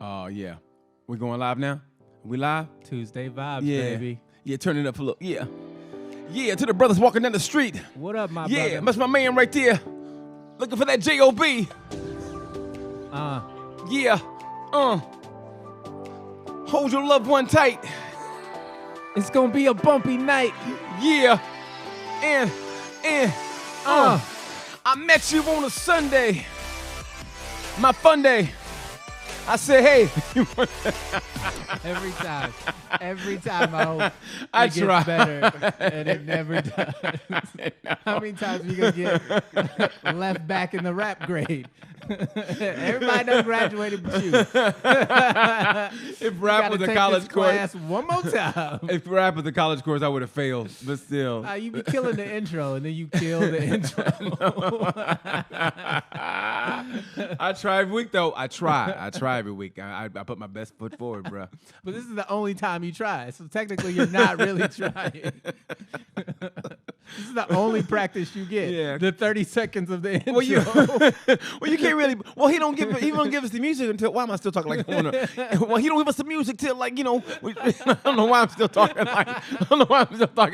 Oh, yeah. We going live now? We live? Tuesday vibes, Yeah. baby. Yeah, turn it up a little. Yeah. Yeah, to the brothers walking down the street. What up, my Yeah, brother? that's my man right there. Looking for that J.O.B. Yeah. Hold your loved one tight. It's gonna be a bumpy night. Yeah. And I met you on a Sunday. My fun day. I said, hey. Every time I hope I it try. gets better, and it never does. How many times we gonna get left back in the rap grade? Everybody done graduated but you. If rap was a college course, class one more time. if rap was a college course, I would have failed. But still, You be killing the intro, and then you kill the intro. I try every week though. I try every week. I put my best foot forward, bro. But this is the only time you try, so technically you're not really trying. This is the only practice you get. Yeah. The 30 seconds of the intro. Well, you can't really. Well, he don't give us the music until. Why am I still talking like I wanna? Well, he don't give us the music till like I don't know why I'm still talking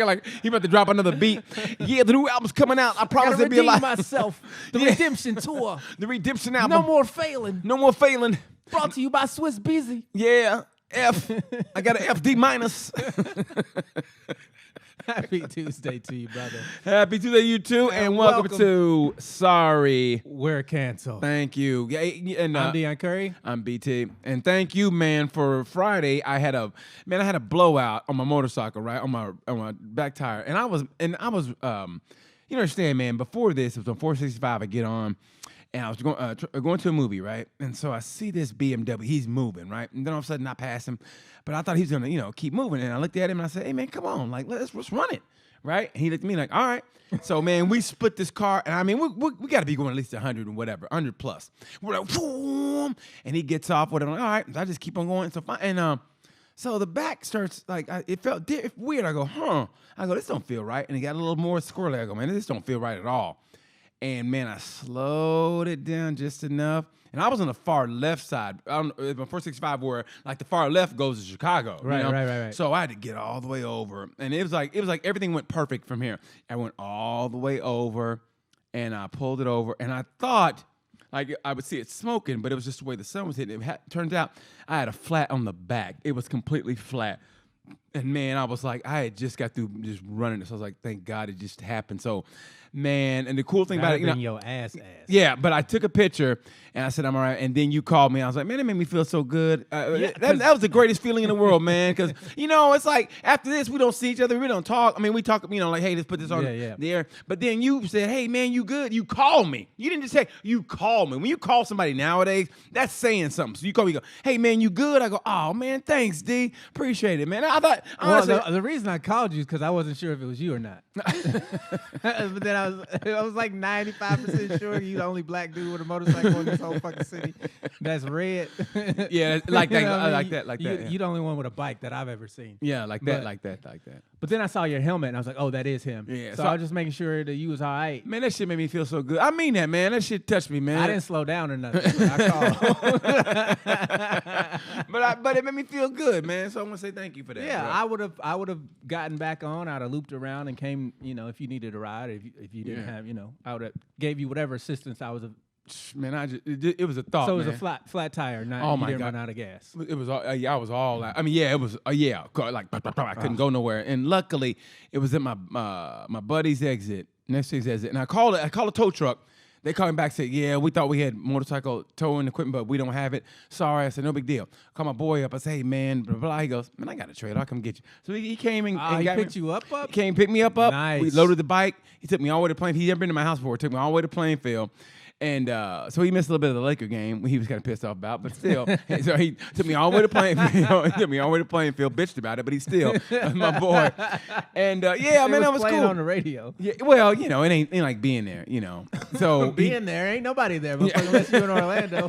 like he about to drop another beat. Yeah, the new album's coming out. I promise Gotta there'll be a redeem lot. myself. The Yeah. redemption tour. The redemption album. No more failing. No more failing. Brought to you by Swiss Beezy. Yeah, F. I got an FD minus. Happy Tuesday to you, brother. Happy Tuesday, you too, and welcome to Sorry. We're canceled. Thank you. Yeah, and I'm Deon Curry. I'm BT, and thank you, man. For Friday, I had a blowout on my motorcycle, right on my back tire, and I was you understand, man. Before this, it was on 465. I get on, and I was going to a movie, right, and so I see this BMW. He's moving, right, and then all of a sudden I pass him, but I thought he was gonna keep moving, and I looked at him and I said, hey man, come on, like let's run it. Right? And he looked at me like, all right. So, man, we split this car. And, I mean, we got to be going at least 100 and whatever, 100 plus. We're like, boom. And he gets off with it. I'm like, all right. So I just keep on going. So, fine. And so the back starts, like, it felt weird. I go, I go, this don't feel right. And it got a little more squirrely. I go, man, this don't feel right at all. And, man, I slowed it down just enough. And I was on the far left side. I don't know, 465 where like the far left goes to Chicago. Right. So I had to get all the way over. And it was like everything went perfect from here. I went all the way over and I pulled it over. And I thought like I would see it smoking, but it was just the way the sun was hitting. Turns out I had a flat on the back. It was completely flat. And man, I was like, I had just got through just running this. So I was like, thank God it just happened. So, man, and the cool thing about it, your ass. Yeah, but I took a picture and I said I'm all right. And then you called me. I was like, man, it made me feel so good. That was the greatest feeling in the world, man. Because it's like after this we don't see each other, we don't talk. I mean, we talk, like, hey, let's put this on the air. But then you said, hey, man, you good? You call me. You didn't just say you call me. When you call somebody nowadays, that's saying something. So you call me, go, hey, man, you good? I go, oh man, thanks, D, appreciate it, man. I thought honestly, the reason I called you is because I wasn't sure if it was you or not. But then I was like 95% sure you're the only black dude with a motorcycle in this whole fucking city that's red. Yeah, like that. I like that. You're the only one with a bike that I've ever seen. Yeah, like that. But then I saw your helmet and I was like, oh, that is him. Yeah. So I was just making sure that you was all right. Man, that shit made me feel so good. I mean that, man. That shit touched me, man. I didn't slow down or nothing. I called. but it made me feel good, man. So I want to say thank you for that. Yeah, bro. I would have gotten back on. I'd have looped around and came, if you needed a ride, if you didn't have, I would have gave you whatever assistance I was. Man, it was a thought. So it was man. a flat tire. Not, oh you my didn't God. run out of gas. It was all, I was all out. I mean, yeah, it was like I couldn't go nowhere. And luckily, it was at my buddy's exit, next to his exit. And I called a tow truck. They called me back and said, yeah, we thought we had motorcycle towing equipment, but we don't have it. Sorry. I said, no big deal. Call my boy up. I said, hey, man, blah, blah. He goes, man, I got a trailer. I'll come get you. So he came and he got picked me. you up? He came pick me up. Nice. We loaded the bike. He took me all the way to Plainfield. He never been to my house before. Took me all the way to Plainfield. And so he missed a little bit of the Laker game. He was kind of pissed off about, but still. So he took me all the way to Plainfield. Bitched about it, but he's still my boy. And yeah, man, that was playing cool. on the radio. Yeah, well, it ain't like being there, So being there, ain't nobody there, but unless you're in Orlando.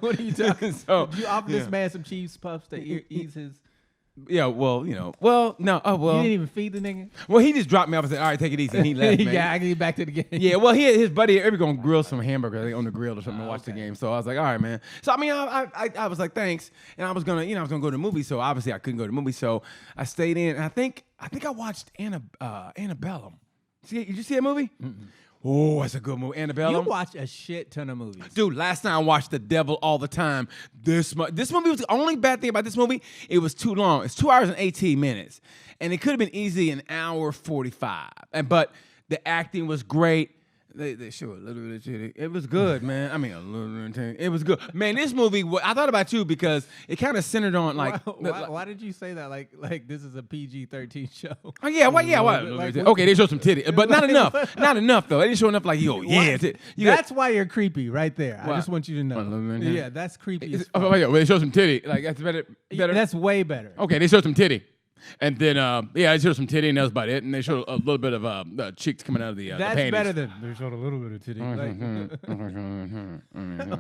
What are you talking? So you offer this man some cheese puffs to ease his. Yeah, well, no, oh, You well. didn't even feed the nigga? Well, he just dropped me off and said, all right, take it easy. And he left, man. Yeah, I can get back to the game. Yeah, well, his buddy, every going to grill some hamburgers I think, on the grill or something and watch the game. So I was like, all right, man. So, I mean, I was like, thanks. And I was going to go to the movie. So obviously I couldn't go to the movie. So I stayed in. And I think I watched Annabelle. Did you see that movie? Mm-mm. Oh, that's a good movie. Annabelle. You watch a shit ton of movies. Dude, last time I watched The Devil All the Time. This movie was the only bad thing about this movie. It was too long. It's 2 hours and 18 minutes. And it could have been easy an hour 45. But the acting was great. They show a little bit of titty. It was good, man. I mean, a little bit of titty. It was good. Man, this movie, I thought about you because it kind of centered on like... Why did you say that like this is a PG-13 show? Oh, yeah, why? Okay, they showed some titty, but not enough. Not enough, though. They didn't show enough like, That's why you're creepy right there. I just want you to know. Yeah, that's creepy as fuck. Oh, yeah, well, they showed some titty. Like, that's better. That's way better. Okay, they showed some titty. And then, they showed some titty, and that was about it. And they showed a little bit of cheeks coming out of the panties. That's better than they showed a little bit of titty.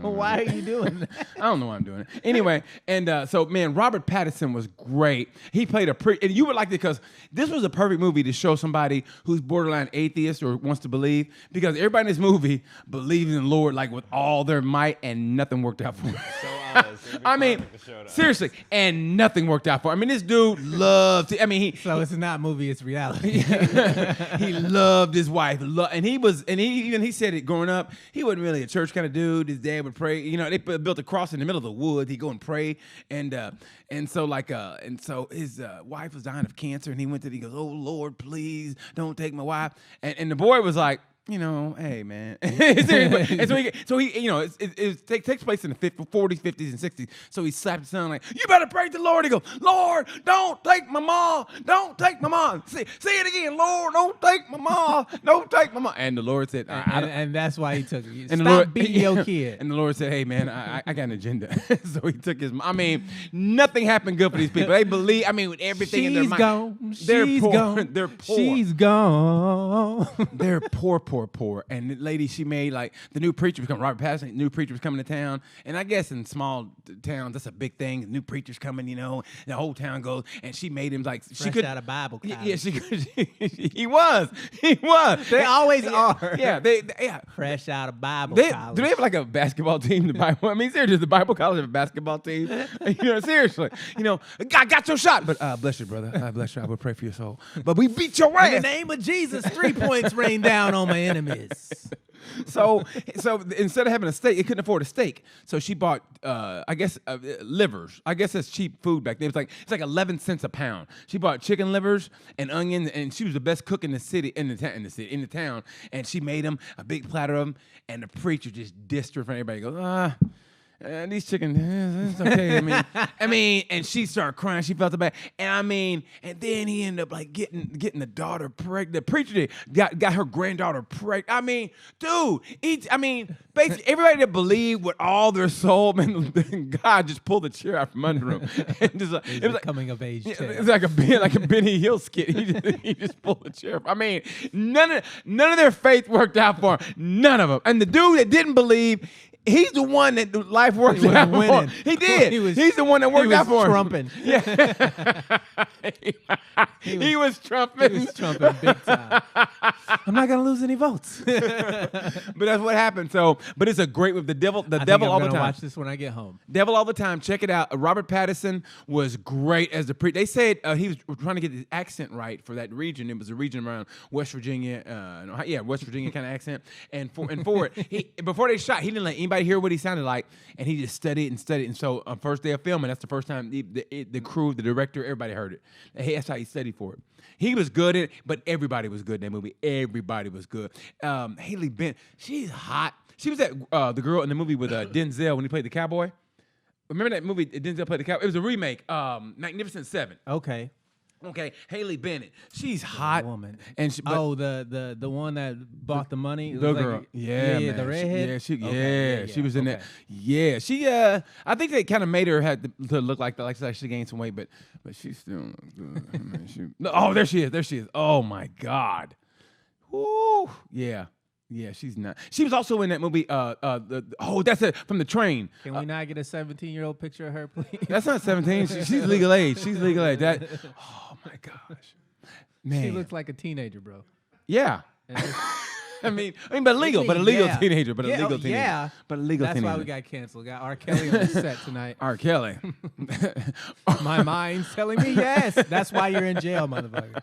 Why are you doing that? I don't know why I'm doing it. Anyway, and so, man, Robert Pattinson was great. He played and you would like it because this was a perfect movie to show somebody who's borderline atheist or wants to believe, because everybody in this movie believes in the Lord like with all their might, and nothing worked out for him. I mean, seriously, and nothing worked out for him. I mean, this dude loved. So it's not a movie, it's reality. He loved his wife, and he said it growing up. He wasn't really a church kind of dude. His dad would pray. You know, they built a cross in the middle of the woods. He'd go and pray, and so his wife was dying of cancer, and he goes, "Oh Lord, please don't take my wife." And the boy was like, hey, man. And so he, it takes place in the 40s, 50s, and 60s. So he slapped his son like, "You better pray to the Lord." He goes, "Lord, don't take my mom. Don't take my mom. Say it again. Lord, don't take my mom. Don't take my mom." And the Lord said, and that's why he took it. And Stop beating your kid. And the Lord said, "Hey, man, I got an agenda." So he took his. I mean, nothing happened good for these people. They believe. I mean, with everything in their mind. She's gone. They're poor. She's gone. They're poor. And the lady, she made like the new preacher was coming. Robert Pattinson, new preacher was coming to town. And I guess in small towns, that's a big thing. New preacher's coming, the whole town goes. And she made him like fresh she could out of Bible college. Yeah, she could. He was. They always are. Yeah, yeah. Fresh out of Bible college. Do they have like a basketball team? The Bible. I mean, seriously, does the Bible college have a basketball team? Seriously. God got your shot, but bless you, brother. I bless you. I will pray for your soul. But we beat your ass. In the name of Jesus, 3 points rain down on my enemies. So instead of having a steak, it couldn't afford a steak. So she bought, livers. I guess that's cheap food back then. It's like 11 cents a pound. She bought chicken livers and onions, and she was the best cook in the town. And she made them a big platter of them. And the preacher just dissed her in front of everybody. He goes, these chicken, it's okay. I mean, and she started crying. She felt bad, and then he ended up like getting the daughter pregnant. The preacher got her granddaughter pregnant. I mean, dude, basically everybody that believed with all their soul, man, God just pulled the chair out from under him. And it was like coming of age. Yeah, it's like a Benny Hill skit. He just pulled the chair. I mean, none of their faith worked out for him. None of them. And the dude that didn't believe. He's the one that life worked out for him. He did. He's the one that worked out for him. Trumping. Yeah. He was trumping. He was trumping big time. I'm not gonna lose any votes. But that's what happened. So, but it's a great with the devil. I Devil all the I'm time. gonna watch this when I get home. Devil all the time. Check it out. Robert Pattinson was great as the preacher. They said he was trying to get his accent right for that region. It was a region around West Virginia. West Virginia kind of accent. And for it, before they shot, he didn't let anybody hear what he sounded like, and he just studied. And so on first day of filming, that's the first time the crew, the director, everybody heard it. That's how he studied for it. He was good at it, but everybody was good in that movie. Everybody was good. Haley Bent, she's hot. She was the girl in the movie with Denzel when he played the cowboy. Remember that movie Denzel played the cowboy? It was a remake, Magnificent Seven. Okay, Haley Bennett. She's hot. Woman. And the one that bought the money. The girl. Man. The redhead. Yeah, she was in that. Yeah, she. I think they kind of made her to look like that. Like she gained some weight, but she's still good. There she is. Oh my God. Woo. Yeah. Yeah, she's not. She was also in that movie. That's it from the train. Can we not get a 17-year-old picture of her, please? That's not 17. She's legal age. She's legal age. Oh my gosh, man. She looks like a teenager, bro. Yeah. I mean, but a legal teenager, but a legal teenager. Yeah, but a legal That's teenager. why we got canceled. Got R. Kelly on the set tonight. R. Kelly. My mind's telling me yes. That's why you're in jail, motherfucker.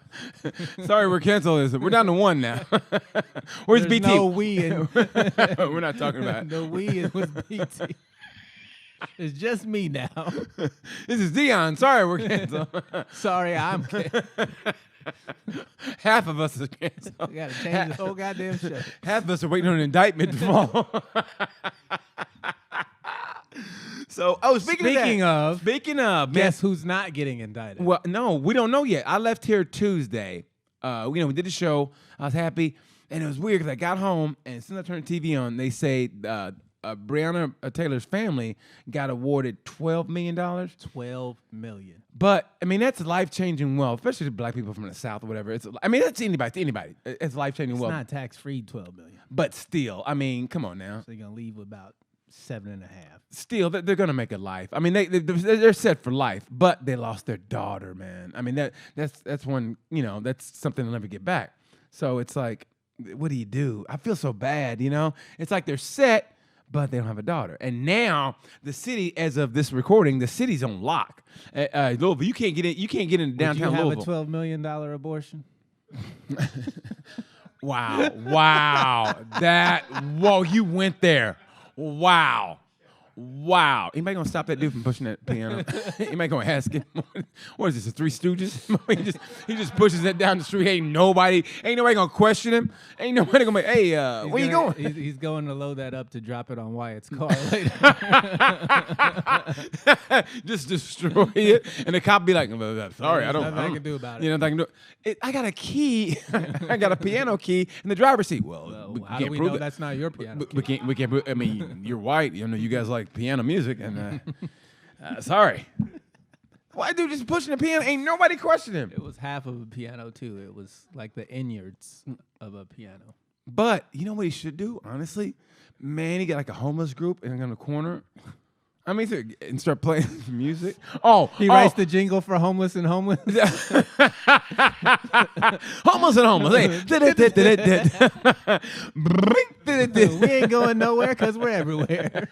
Sorry, we're canceling this. We're down to one now. Where's There's BT? no we in. We're not talking about it. The we was BT. It's just me now. This is Deon. Sorry, we're canceled. Sorry, I'm canceled. Half of us is canceled. We gotta change the whole goddamn show. Half of us are waiting on an indictment to fall. So, speaking of, man, guess who's not getting indicted? well, no, we don't know yet. I left here Tuesday. We did the show. I was happy, and it was weird because I got home, and as soon as I turned the TV on, they say Breonna Taylor's family got awarded $12 million. $12 million. But I mean, that's life-changing wealth, especially to black people from the South or whatever. That's anybody. It's life-changing It's wealth. not tax-free $12 million. But still, I mean, come on now. So they're gonna leave with about 7.5. Still, they're gonna make a life. I mean, they're set for life, but they lost their daughter, man. I mean, that's one. That's something they'll never get back. So it's like, what do you do? I feel so bad. It's like they're set, but they don't have a daughter. And now the city, as of this recording, the city's on lock. Louisville, you can't get in. You can't get into downtown Would you have Louisville. a $12 million abortion? Wow. Whoa, you went there. Wow. Anybody gonna stop that dude from pushing that piano? Anybody gonna ask him? What is this, the Three Stooges? he just pushes it down the street. Ain't nobody gonna question him. Ain't nobody gonna be, hey, where you going? He's going to load that up to drop it on Wyatt's car later. Just destroy it. And the cop be like, sorry, I don't. Nothing I can do about it. Nothing I can do. I got a key. I got a piano key in the driver's seat. Well, we how can't do we prove know it. that's not your piano? We can't prove. I mean, you're white. You guys like piano music, and sorry. Why dude just pushing the piano? Ain't nobody questioning him. It was half of a piano too. It was like the innards of a piano. But you know what he should do? Honestly, man, he got like a homeless group in the corner. I mean, and start playing music. He writes the jingle for homeless and homeless. Homeless and homeless. We ain't going nowhere because we're everywhere.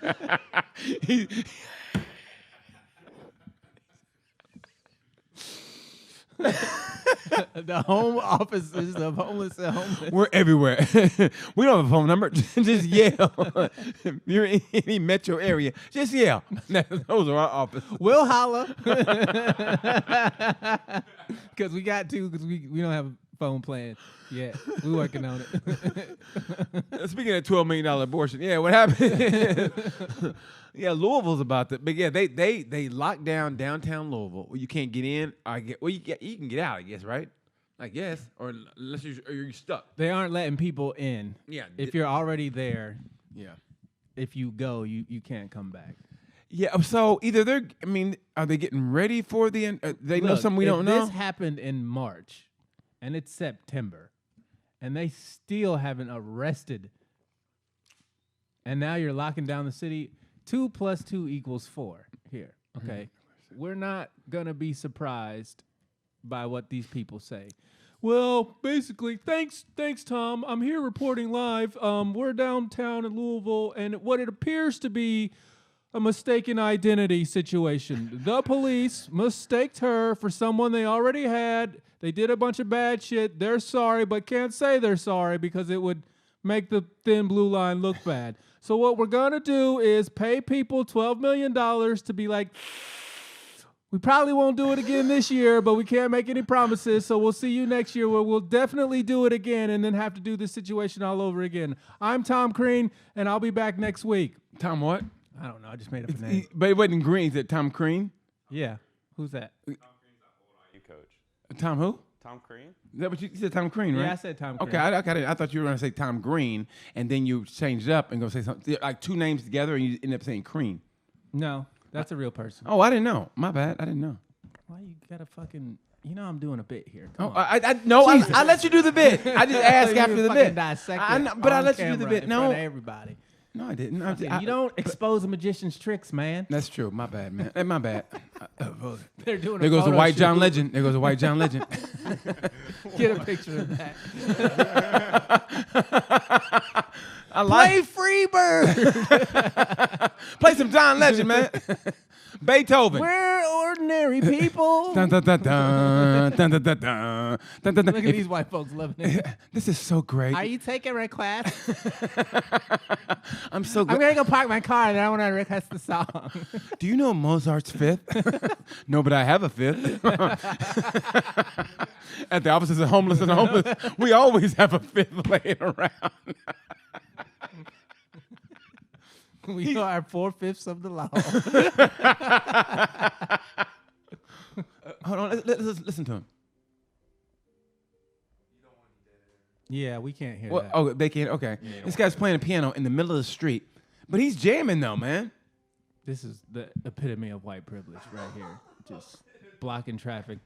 The home offices of homeless and homeless. We're everywhere. We don't have a phone number. Just yell. If you're in any metro area, just yell. Those are our offices. We'll holler. Because we got to, because we don't have a phone plan yet. We're working on it. Speaking of $12 million abortion, yeah, what happened? Yeah, Louisville's about that. But yeah, they locked down downtown Louisville. Well, you can't get in. You can get out, I guess, right? I guess, or unless you're stuck. They aren't letting people in. Yeah. If you're already there, yeah. if you go, you can't come back. Yeah, so either are they getting ready for the end? They know something we don't know? This happened in March, and it's September, and they still haven't arrested, and now you're locking down the city. 2 + 2 = 4 here, okay? We're not going to be surprised by what these people say. Well, basically, thanks, Tom. I'm here reporting live. We're downtown in Louisville, and what it appears to be a mistaken identity situation. The police mistaked her for someone they already had. They did a bunch of bad shit. They're sorry, but can't say they're sorry because it would make the thin blue line look bad. So what we're going to do is pay people $12 million to be like, we probably won't do it again this year, but we can't make any promises, so we'll see you next year where we'll definitely do it again and then have to do this situation all over again. I'm Tom Crean, and I'll be back next week. Tom what? I don't know. I just made up a name. But it wasn't Green. Is it Tom Crean? Yeah. Who's that? Tom Crean's our old IU coach. Tom who? Tom Crean? Is that what you said? Tom Crean, right? Yeah, I said Tom Crean. Okay, I thought you were going to say Tom Green, and then you changed it up and go say something like two names together, and you end up saying Crean. No, that's a real person. Oh, I didn't know. My bad. I didn't know. Why you gotta fucking You know I'm doing a bit here. Oh, Come on. I let you do the bit. I just asked You after the fucking bit. dissect I it know, but I on let you do the camera bit. in No, front of everybody. no, I didn't. You don't expose a magician's tricks, man. That's true. My bad, man. My bad. They're doing. There goes a photo white John shoot. Legend. There goes a white John Legend. Get a picture of that. I like Play Freebird. play some John Legend, man. Beethoven. We're ordinary people. Dun, dun, dun, dun, dun, dun, dun, dun, dun, dun. Look at If- these white folks loving it. This is so great. Are you taking a class? I'm so I'm glad. gonna go park my car and I want to request the song. Do you know Mozart's Fifth? No, but I have a fifth. At the offices of homeless and homeless, we always have a fifth laying around. We are 4/5 of the law. Hold on, let's listen to him. Yeah, we can't hear Well, that. oh, they can't. Okay, this guy's playing a piano in the middle of the street, but he's jamming though, man. This is the epitome of white privilege right here. Just blocking traffic.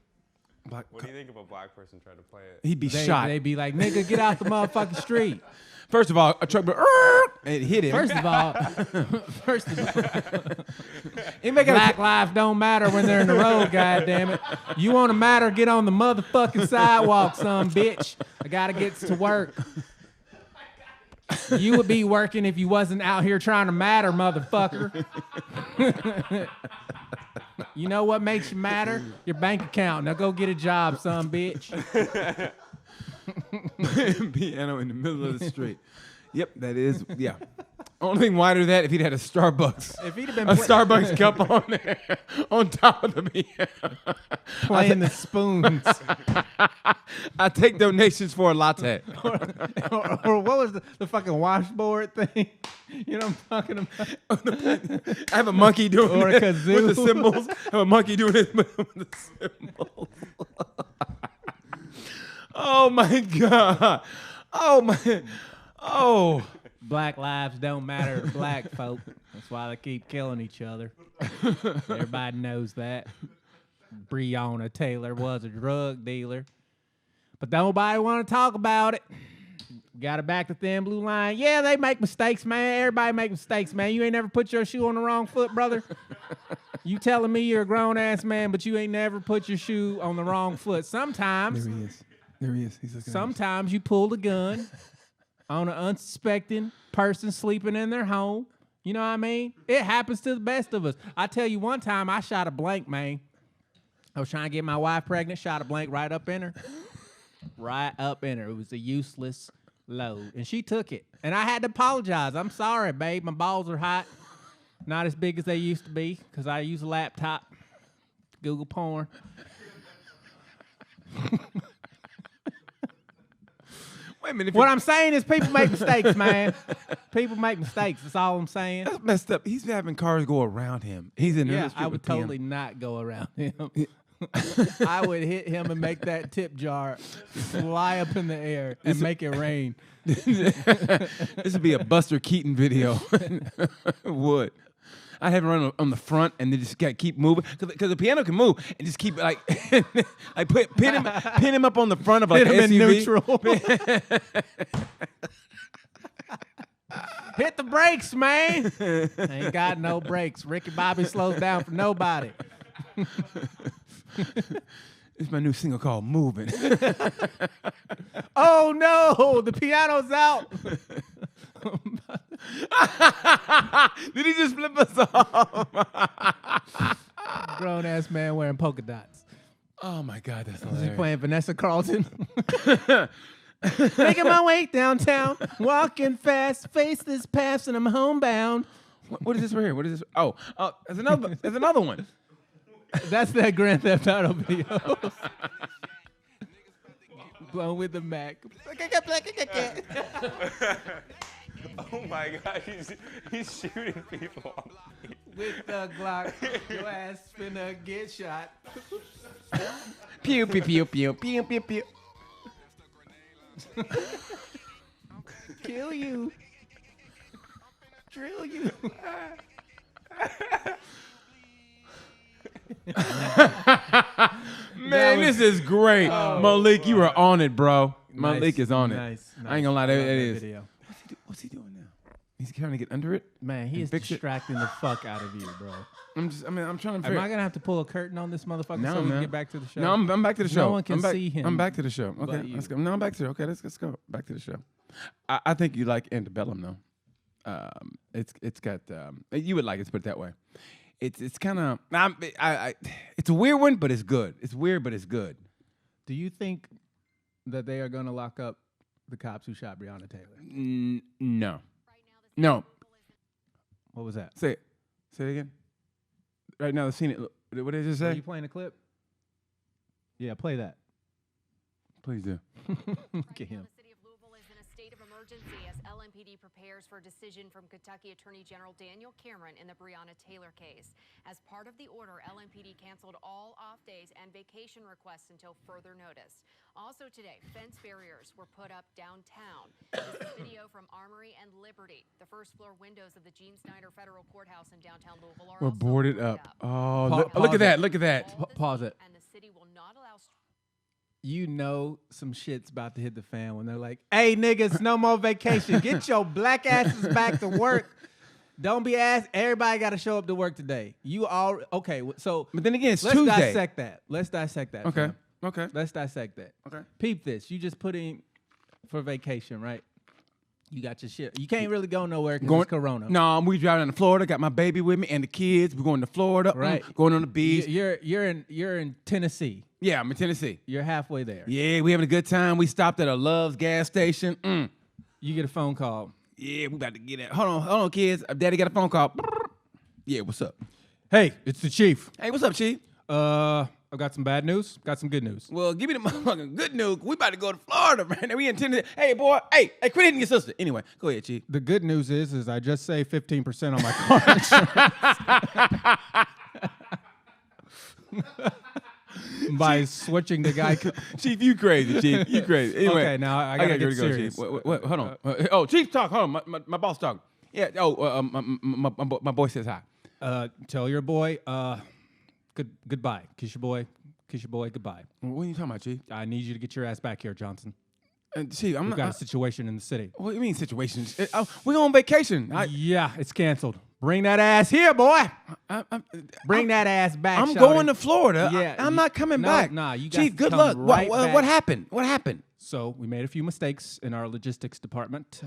Black, What do you think of a black person trying to play it? he'd be They, shot. they be like, nigga, get out the motherfucking street. First of all, a truck, and it hit him. First of all, Anybody got black lives don't matter when they're in the road, goddammit. You want to matter, get on the motherfucking sidewalk, son bitch. I got to get to work. You would be working if you wasn't out here trying to matter, motherfucker. You know what makes you matter? Your bank account. Now go get a job, son bitch. piano in the middle of the street? Yep, that is. Yeah. Only thing wider than that if he'd had a Starbucks. If he'd have been A Starbucks cup on there, on top of the piano. playing the spoons, I take donations for a latte. or what was the fucking washboard thing? You know what I'm talking about? I have a monkey doing Or a this with the kazoo. cymbals. I have a monkey doing this with the cymbals. Oh my God. Oh my. Oh. Black lives don't matter to black folk. That's why they keep killing each other. Everybody knows that. Breonna Taylor was a drug dealer. But nobody want to talk about it. Got it back to thin blue line. Yeah, they make mistakes, man. Everybody make mistakes, man. You ain't never put your shoe on the wrong foot, brother. You telling me you're a grown-ass man, but you ain't never put your shoe on the wrong foot. Sometimes, There he is. There he is. He's looking at us. sometimes you pull the gun on an unsuspecting person sleeping in their home. You know what I mean? It happens to the best of us. I tell you, one time I shot a blank, man. I was trying to get my wife pregnant, shot a blank right up in her. Right up in her. It was a useless load. And she took it. And I had to apologize. I'm sorry, babe. My balls are hot. Not as big as they used to be because I use a laptop. Google porn. Wait a minute. What I'm saying is people make mistakes, man. People make mistakes. That's all I'm saying. That's messed up. He's having cars go around him. He's in the Yeah, street I would with piano. totally not go around him. I would hit him and make that tip jar fly up in the air and make it rain. This would be a Buster Keaton video. It would. I have him run on the front and then just keep moving because the piano can move and just keep like pin him up on the front of like Hit an him in SUV. neutral. Hit the brakes, man. Ain't got no brakes. Ricky Bobby slows down for nobody. It's my new single called "Moving." Oh no, the piano's out. Did he just flip us off? Grown ass man wearing polka dots. Oh my God, that's Is he hilarious. playing Vanessa Carlton? Making my way downtown, walking fast, face this pass, and I'm homebound. What is this right here? What is this? Oh, there's another one. That's that Grand Theft Auto video. Blown with the Mac. Oh my God, he's shooting people. With the Glock, your ass finna get shot. Pew pew pew pew pew pew pew. Kill you. Drill you. Man, This is great. Malik, you are on it, bro. Malik is on it. Nice. I ain't gonna lie, that is. Video. What's he doing now? He's trying to get under it? Man, he is fix it? distracting the fuck out of you, bro. I'm trying to Am figure. I gonna have to pull a curtain on this motherfucker No, so we man. can get back to the show? No, I'm back to the show. No one can see him. I'm back to the show. Okay, but you. let's go. No, I'm back to okay. Let's go back to the show. I think you like Antebellum though. It's got you would like it. To put it that way. It's kind of it's a weird one, but it's good. It's weird, but it's good. Do you think that they are gonna lock up the cops who shot Breonna Taylor? No. No. What was that? Say it again. Right now, the scene. What did it just say? Are you playing a clip? Yeah, play that. Please do. Look at him. The city of Louisville is in a state of emergency as LMPD prepares for a decision from Kentucky Attorney General Daniel Cameron in the Breonna Taylor case. As part of the order, LMPD canceled all off days and vacation requests until further notice. Also today, fence barriers were put up downtown. This is video from Armory and Liberty. The first floor windows of the Gene Snyder Federal Courthouse in downtown Louisville are We're also boarded up. Oh, look pause at that! Look at that! All this Pause week, it. And the city will not allow You know some shit's about to hit the fan when they're like, "Hey niggas, no more vacation. Get your black asses back to work. Don't be asked. Everybody got to show up to work today. You all okay? So, But then again, it's let's Tuesday. dissect that. Let's dissect that. Okay. fam. Okay. Let's dissect that. Okay. Peep this. You just put in for vacation, right? You got your shit. You can't really go nowhere because it's Corona. No, we driving down to Florida. Got my baby with me and the kids. We're going to Florida. Right. Going on the beach. You're in Tennessee. Yeah, I'm in Tennessee. You're halfway there. Yeah, we having a good time. We stopped at a Love's gas station. You get a phone call. Yeah, we about to get it. Hold on, kids. Daddy got a phone call. Yeah, what's up? Hey, it's the chief. Hey, what's up, Chief? I've got some bad news. Got some good news. Well, give me the motherfucking good news. We about to go to Florida, man. We in Tennessee. Hey, boy. Hey, quit hitting your sister. Anyway, go ahead, Chief. The good news is I just saved 15% on my car insurance. By switching the guy. Chief, you crazy, Chief. You crazy. Anyway, Okay, now I gotta get serious. Chief. Hold on. Oh, Chief, talk. Hold on. My boss talking. Yeah. Oh, my boy says hi. Tell your boy, goodbye. Kiss your boy, goodbye. What are you talking about, Chief? I need you to get your ass back here, Johnson. Chief, I'm We've got a not. situation in the city. What do you mean situations? We're on vacation. Yeah, it's canceled. Bring that ass here, boy. Bring that ass back. I'm shawty. going to Florida. Yeah, I'm not coming back. Nah, you got Chief, to good come luck. right What back. happened? What happened? So we made a few mistakes in our logistics department.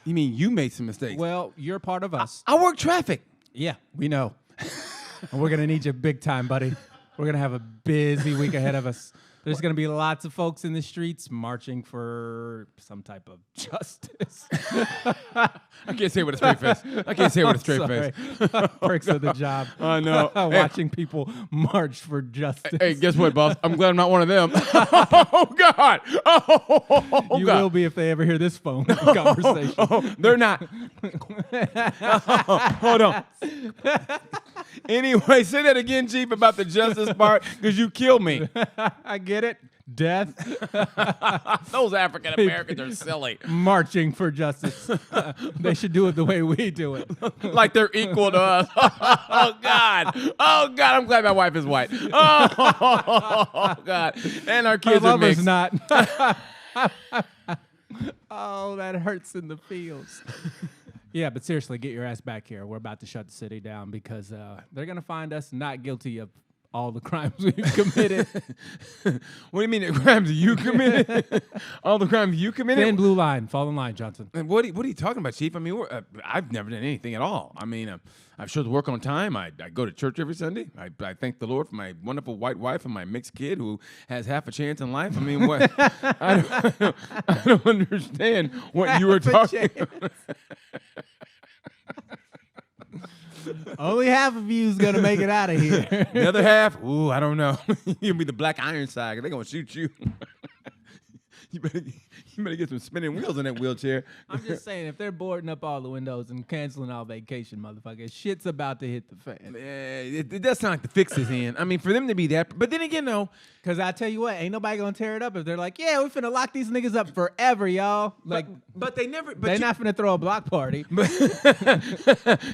You mean you made some mistakes? Well, you're part of us. I work traffic. Yeah, we know. And we're going to need you big time, buddy. We're going to have a busy week ahead of us. There's going to be lots of folks in the streets marching for some type of justice. I can't say it with a straight face. I can't say it with a straight face. Perks of the job. I know. Watching people march for justice. Hey, guess what, boss? I'm glad I'm not one of them. Oh, God. Oh, You God. will be if they ever hear this phone conversation. Oh, they're not. Hold on. Anyway, say that again, Chief, about the justice part, because you killed me. I get it. Death. Those African Americans are silly. Marching for justice. They should do it the way we do it. Like they're equal to us. Oh, God. Oh, God. I'm glad my wife is white. Oh, God. And our kids Our are mixed. not. Oh, that hurts in the feels. Yeah, but seriously, get your ass back here. We're about to shut the city down because they're going to find us not guilty of all the crimes we've committed. What do you mean the crimes you committed? All the crimes you committed? Thin blue line. Fall in line, Johnson. And what are you talking about, Chief? I mean, I've never done anything at all. I mean, I show to work on time. I go to church every Sunday. I thank the Lord for my wonderful white wife and my mixed kid who has half a chance in life. I mean, what? I don't understand what you were talking about. Only half of you is going to make it out of here. The other half, ooh, I don't know. You'll be the black iron side. They're going to shoot you. You better get some spinning wheels in that wheelchair. I'm just saying, if they're boarding up all the windows and canceling all vacation, motherfucker, shit's about to hit the fan. It does sound like the fix is in. I mean, for them to be that. But then again, though, Because I tell you what, ain't nobody gonna tear it up if they're like, yeah, we finna lock these niggas up forever, y'all. Like, but they never. But they're not finna throw a block party.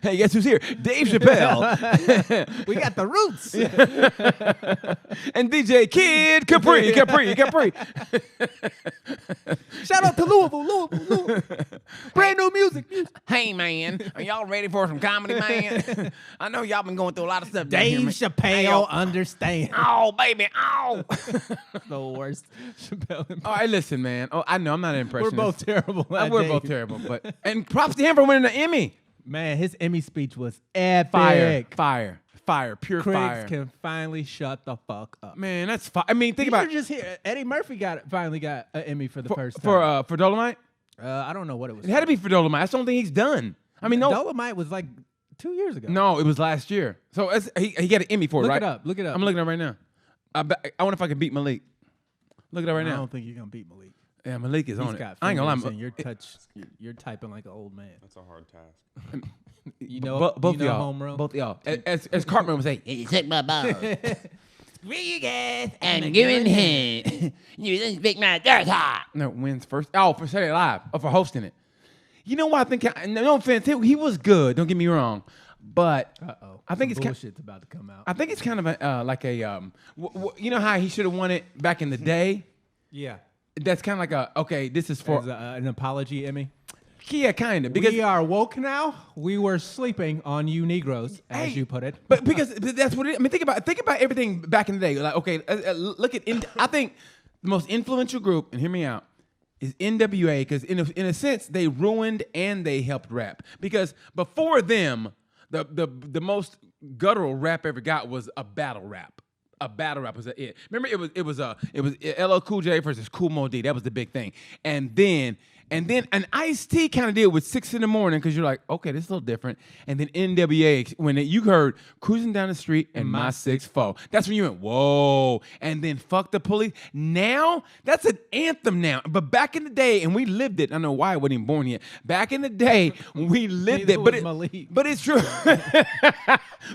Hey, guess who's here? Dave Chappelle. We got the Roots. And DJ Kid Capri. Shout out to Louisville. Brand new music. Hey, man, are y'all ready for some comedy, man? I know y'all been going through a lot of stuff. Dave Chappelle understand. Oh, baby, oh. The worst. Chappelle. All right, listen, man. Oh, I know I'm not an We're impressionist. both terrible. We're both terrible, but and props to him for winning an Emmy. Man, his Emmy speech was epic. Fire, pure Critics fire. can finally shut the fuck up. Man, that's fire. I mean, think about just here. Eddie Murphy finally got an Emmy for the first time. for Dolomite. I don't know what it was. It had to be for Dolomite. That's the only thing he's done. I mean, no, Dolomite was like 2 years ago. no, it was last year. So he got an Emmy for it, right? Look it up. I'm looking it up right now. I wonder if I can beat Malik. Look it up right I now. don't think you're gonna beat Malik. Yeah, Malik is He's on it. got I ain't gonna lie. fingers and you're typing like an old man. That's a hard task. You know, both you know y'all, home row? both y'all. As Cartman would say, You took my balls. Where you guys? I'm giving him. You didn't pick my dirt hot. no, wins first. Oh, for Saturday Live. Oh, for hosting it. You know what I think? No offense, he was good. Don't get me wrong, but I think it's bullshit's about to come out. I think it's kind of a like a you know how he should have won it back in the day. Yeah, That's kind of like a okay. This is for as an apology, Emmy. yeah, kind of because We are woke now. We were sleeping on you Negroes, as you put it. But because that's what it is. I mean, think about everything back in the day. Like okay, look at I think the most influential group, and hear me out, is NWA because in a sense they ruined and they helped rap because before them the most guttural rap ever got was a battle rap. A battle rap was it. Remember it was LL Cool J versus Kool Moe Dee. That was the big thing. And then an Ice-T kind of did with 6 in the morning because you're like, okay, this is a little different. And then NWA, when you heard Cruising Down the Street and My 6-4, that's when you went, whoa. And then Fuck the Police. Now, that's an anthem now. But back in the day, and we lived it. I don't know why I wasn't even born yet. Back in the day, we lived it. But it's true.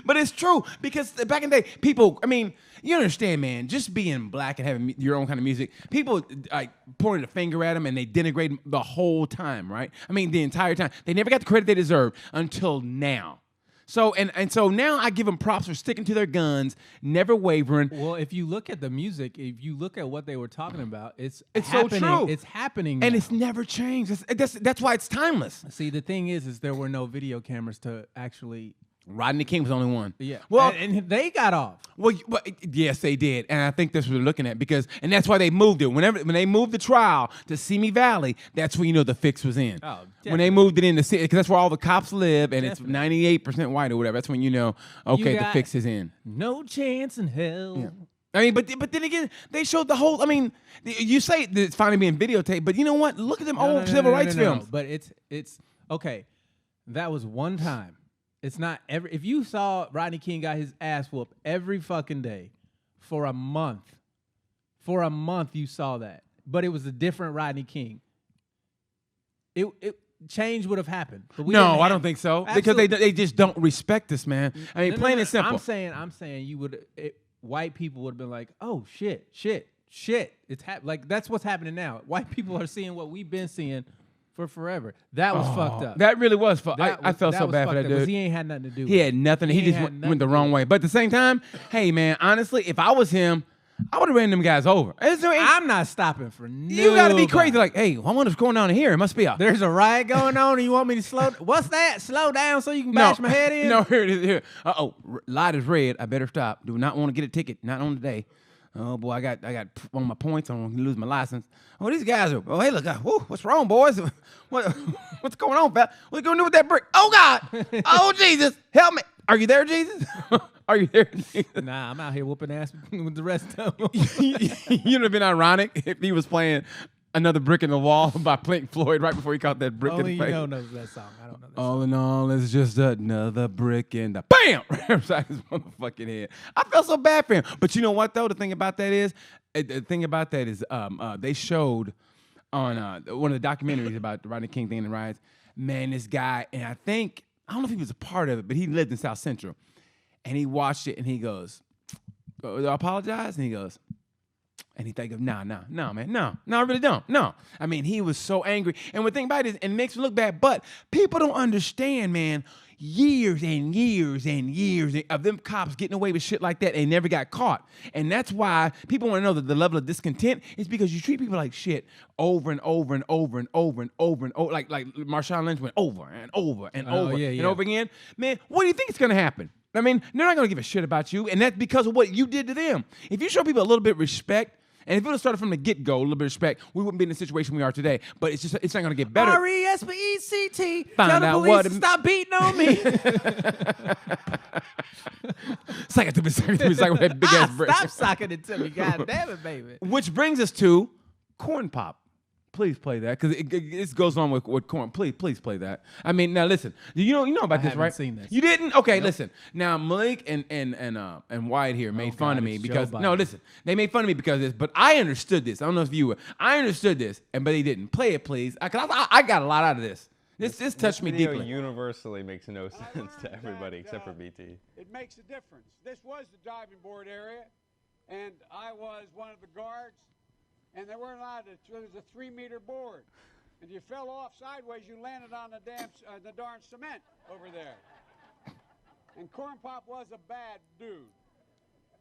But it's true because back in the day, people, I mean, you understand, man, just being black and having your own kind of music, people like pointed a finger at them and they denigrated the whole time, right? I mean, the entire time. They never got the credit they deserve until now. So, and so now I give them props for sticking to their guns, never wavering. Well, if you look at the music, if you look at what they were talking about, it's so happening. true. It's happening And now. it's never changed. That's why it's timeless. See, the thing is there were no video cameras to actually. Rodney King was the only one. Yeah. Well, and they got off. Well, yes, they did, and I think that's what they're looking at and that's why they moved it. When they moved the trial to Simi Valley, that's when you know the fix was in. Oh, when they moved it in the city, because that's where all the cops live, and Definitely. it's 98% white or whatever. That's when you know, okay, the fix is in. No chance in hell. Yeah. I mean, but then again, they showed the whole. I mean, you say that it's finally being videotaped, but you know what? Look at them old civil rights films. But it's okay. That was one time. It's not every. If you saw Rodney King got his ass whooped every fucking day for a month, you saw that. But it was a different Rodney King. It change would have happened. But No, I don't think so. Absolutely. Because they just don't respect us, man. I mean, plain and simple. I'm saying you would. White people would have been like, oh shit. It's like that's what's happening now. White people are seeing what we've been seeing for forever. That was fucked up. That really was fucked. I felt so bad for that dude. He ain't had nothing to do with He it. had nothing. He just went the wrong way. But at the same time, hey, man, honestly, if I was him, I would have ran them guys over. I'm not stopping for nobody. You got to be crazy. Like, hey, I wonder what's going on here. It must be There's a riot going on and you want me to slow... What's that? Slow down so you can bash my head in? No, here it is. Here. Uh-oh, light is red. I better stop. Do not want to get a ticket. Not on today. Oh, boy, I got one of my points. I'm going to lose my license. Oh, these guys are... Oh, hey, look. What's wrong, boys? What's going on, pal? What's going to do with that brick? Oh, God. Oh, Jesus. Help me. Are you there, Jesus? Are you there, Jesus? Nah, I'm out here whooping ass with the rest of them. You would have been ironic if he was playing Another Brick in the Wall by Pink Floyd right before he caught that brick Only in the face. you knows that song. I don't know that All in all, it's just another brick in the BAM! Right upside his motherfucking head. I felt so bad for him. But you know what, though? The thing about that is they showed on one of the documentaries about the Rodney King thing in the riots, man, this guy, and I don't know if he was a part of it, but he lived in South Central. And he watched it, and he goes, I apologize? And he goes, And he think of, no, man, I really don't. No. I mean, he was so angry. And the thing about it is, and it makes me look bad, but people don't understand, man, years and years and years of them cops getting away with shit like that and never got caught. And that's why people want to know that the level of discontent is because you treat people like shit over and over and over and over and over and over. Like Marshawn Lynch went over and over and over and over again. Man, what do you think is going to happen? I mean, they're not going to give a shit about you, and that's because of what you did to them. If you show people a little bit of respect, and if it would have started from the get-go, a little bit of respect, we wouldn't be in the situation we are today. But it's not going to get better. RESPECT. Find Tell out the police what to stop beating on me. Suck it to me, that big ass brick. Stop sucking it to me, God damn it, baby. Which brings us to Corn Pop. Please play that, because it goes on with Corn. Please play that. I mean, now listen, you know about this, right? haven't seen this. You didn't? Okay, listen. Now Malik and Wyatt here made fun of me because they made fun of me because of this, but I understood this. I don't know if you were. I understood this, but they didn't. Play it, please. I got a lot out of this. This touched me video deeply. universally makes no sense to everybody except for BT. It makes a difference. This was the diving board area, and I was one of the guards. And they weren't allowed to. It was a 3-meter board. If you fell off sideways, you landed on the darn cement over there. And Corn Pop was a bad dude.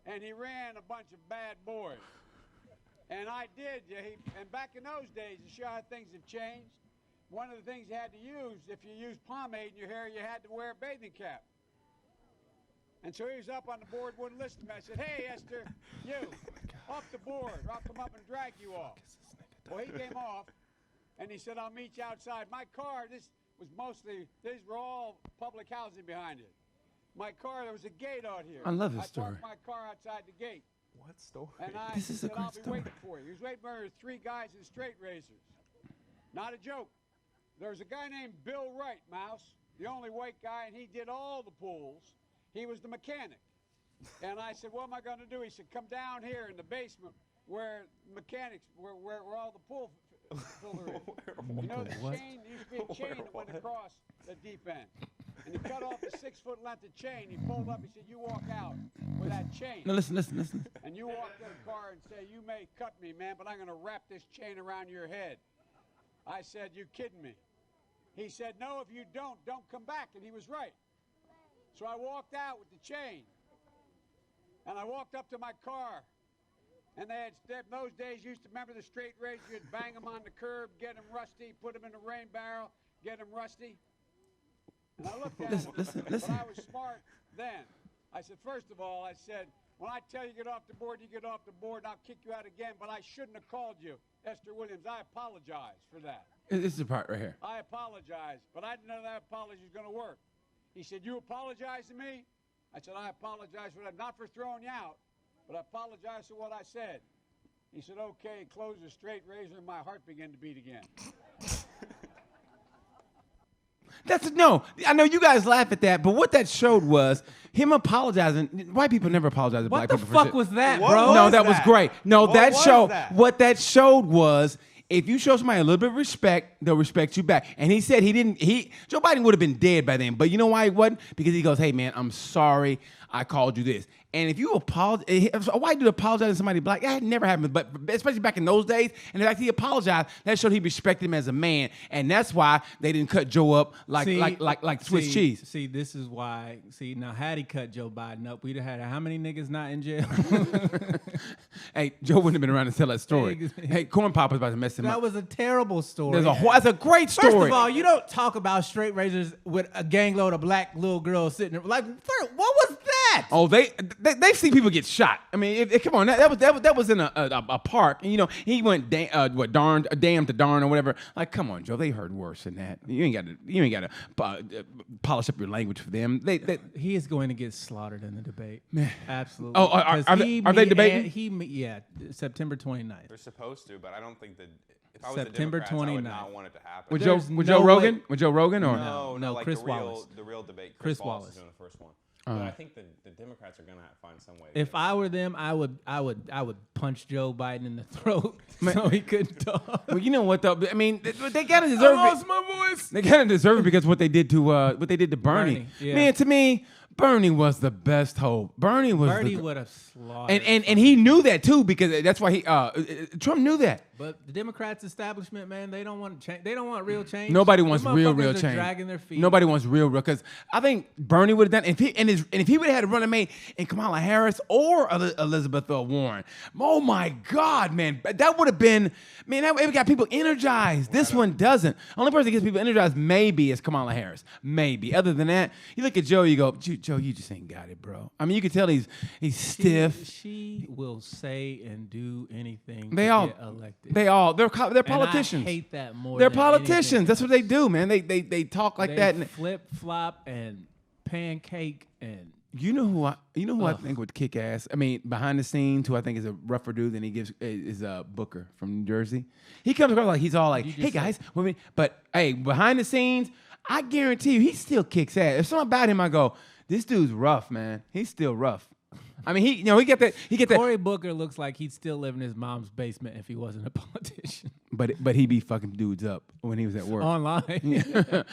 And he ran a bunch of bad boys. And I did. And back in those days, to show how things have changed, one of the things you had to use, if you used pomade in your hair, you had to wear a bathing cap. And so he was up on the board, wouldn't listen to me. I said, hey, Esther, you, off the board, or I'll come up and drag you off. Well, he came off, and he said, I'll meet you outside. My car, these were all public housing behind it. My car, there was a gate out here. I love this story. I parked my car outside the gate. What story? And I said, I'll be waiting for you. He was waiting for 3 guys in straight razors. Not a joke. There was a guy named Bill Wright, Mouse, the only white guy, and he did all the pools. He was the mechanic. And I said, what am I going to do? He said, come down here in the basement where mechanics, where all the pool filler is. You know, the chain, there used to be a chain that went across the deep end. And he cut off a 6-foot length of chain. He pulled up, he said, you walk out with that chain. No, listen. And you walk to the car and say, you may cut me, man, but I'm going to wrap this chain around your head. I said, you kidding me? He said, no, if you don't come back. And he was right. So I walked out with the chain, and I walked up to my car, and they had, in those days, you used to remember the straight razor, you'd bang them on the curb, get them rusty, put them in a rain barrel, get them rusty. And I looked at him, but I was smart then. I said, first of all, I said, when I tell you get off the board, you get off the board, and I'll kick you out again, but I shouldn't have called you Esther Williams. I apologize for that. This is the part right here. I apologize, but I didn't know that apology was going to work. He said, you apologize to me? I said, I apologize for that, not for throwing you out, but I apologize for what I said. He said, okay, close the straight razor, and my heart began to beat again. No, I know you guys laugh at that, but what that showed was him apologizing. White people never apologize to black people for shit. What the fuck was that, What bro? No, that was great. No, What was that? What that showed was if you show somebody a little bit of respect, they'll respect you back. And he said Joe Biden would have been dead by then. But you know why he wasn't? Because he goes, hey, man, I'm sorry I called you this. And if you apologize, if a white dude apologized to somebody black, that never happened. But especially back in those days, and the fact he apologized, that showed he respected him as a man. And that's why they didn't cut Joe up like Swiss cheese. See, this is why. See, now had he cut Joe Biden up, we'd have had how many niggas not in jail? Hey, Joe wouldn't have been around to tell that story. Hey, Corn Pop was about to mess him up. That was a terrible story. That's a great story. First of all, you don't talk about straight razors with a gangload of black little girls sitting there. Like, what was that? Oh, they've seen people get shot. I mean, come on, that was in a park, and you know he went damn to darn or whatever. Like, come on, Joe, they heard worse than that. You ain't got to polish up your language for them. He is going to get slaughtered in the debate. Absolutely. Oh, are they debating? Yeah, September 29th. They're supposed to, but I don't think that if I was September the Democrats, I would 29th. not want it to happen. With There's Joe no Rogan? way- With Joe Rogan or No, like Chris the real, Wallace. the real debate. Chris Wallace Wallace. is doing the first one. But I think the Democrats are gonna find some way. to If get I were them, I would punch Joe Biden in the throat so he couldn't talk. Well, you know what though? I mean, they gotta deserve it. my voice. They gotta deserve it because what they did to Bernie. Bernie, yeah. Man, to me, Bernie was the best hope. Bernie would have slaughtered. and he knew that too, because that's why Trump knew that. But the Democrats establishment, man, they don't want change. They don't want real change. Nobody wants Them real motherfuckers are change. Dragging their feet. Nobody wants real, because I think Bernie would have done, if he would have had a running mate in Kamala Harris or Elizabeth Warren. Oh my God, man, that would have been, man, that would got people energized. This one doesn't. Only person that gets people energized maybe is Kamala Harris. Maybe. Other than that, you look at Joe, you go, Joe, you just ain't got it, bro. I mean, you can tell he's stiff. She will say and do anything They to all get elected. They're politicians. And I hate that more. They're than politicians. anything. That's what they do, man. They talk like They that. And flip flop and pancake and you know who I think would kick ass? I mean, behind the scenes, who I think is a rougher dude than he gives is Booker from New Jersey. He comes across like he's all like, "Hey guys," but hey, behind the scenes, I guarantee you, he still kicks ass. If something about him, I go, "This dude's rough, man. He's still rough." I mean, he get that. Cory Booker looks like he'd still live in his mom's basement if he wasn't a politician. But he be fucking dudes up when he was at work. Online.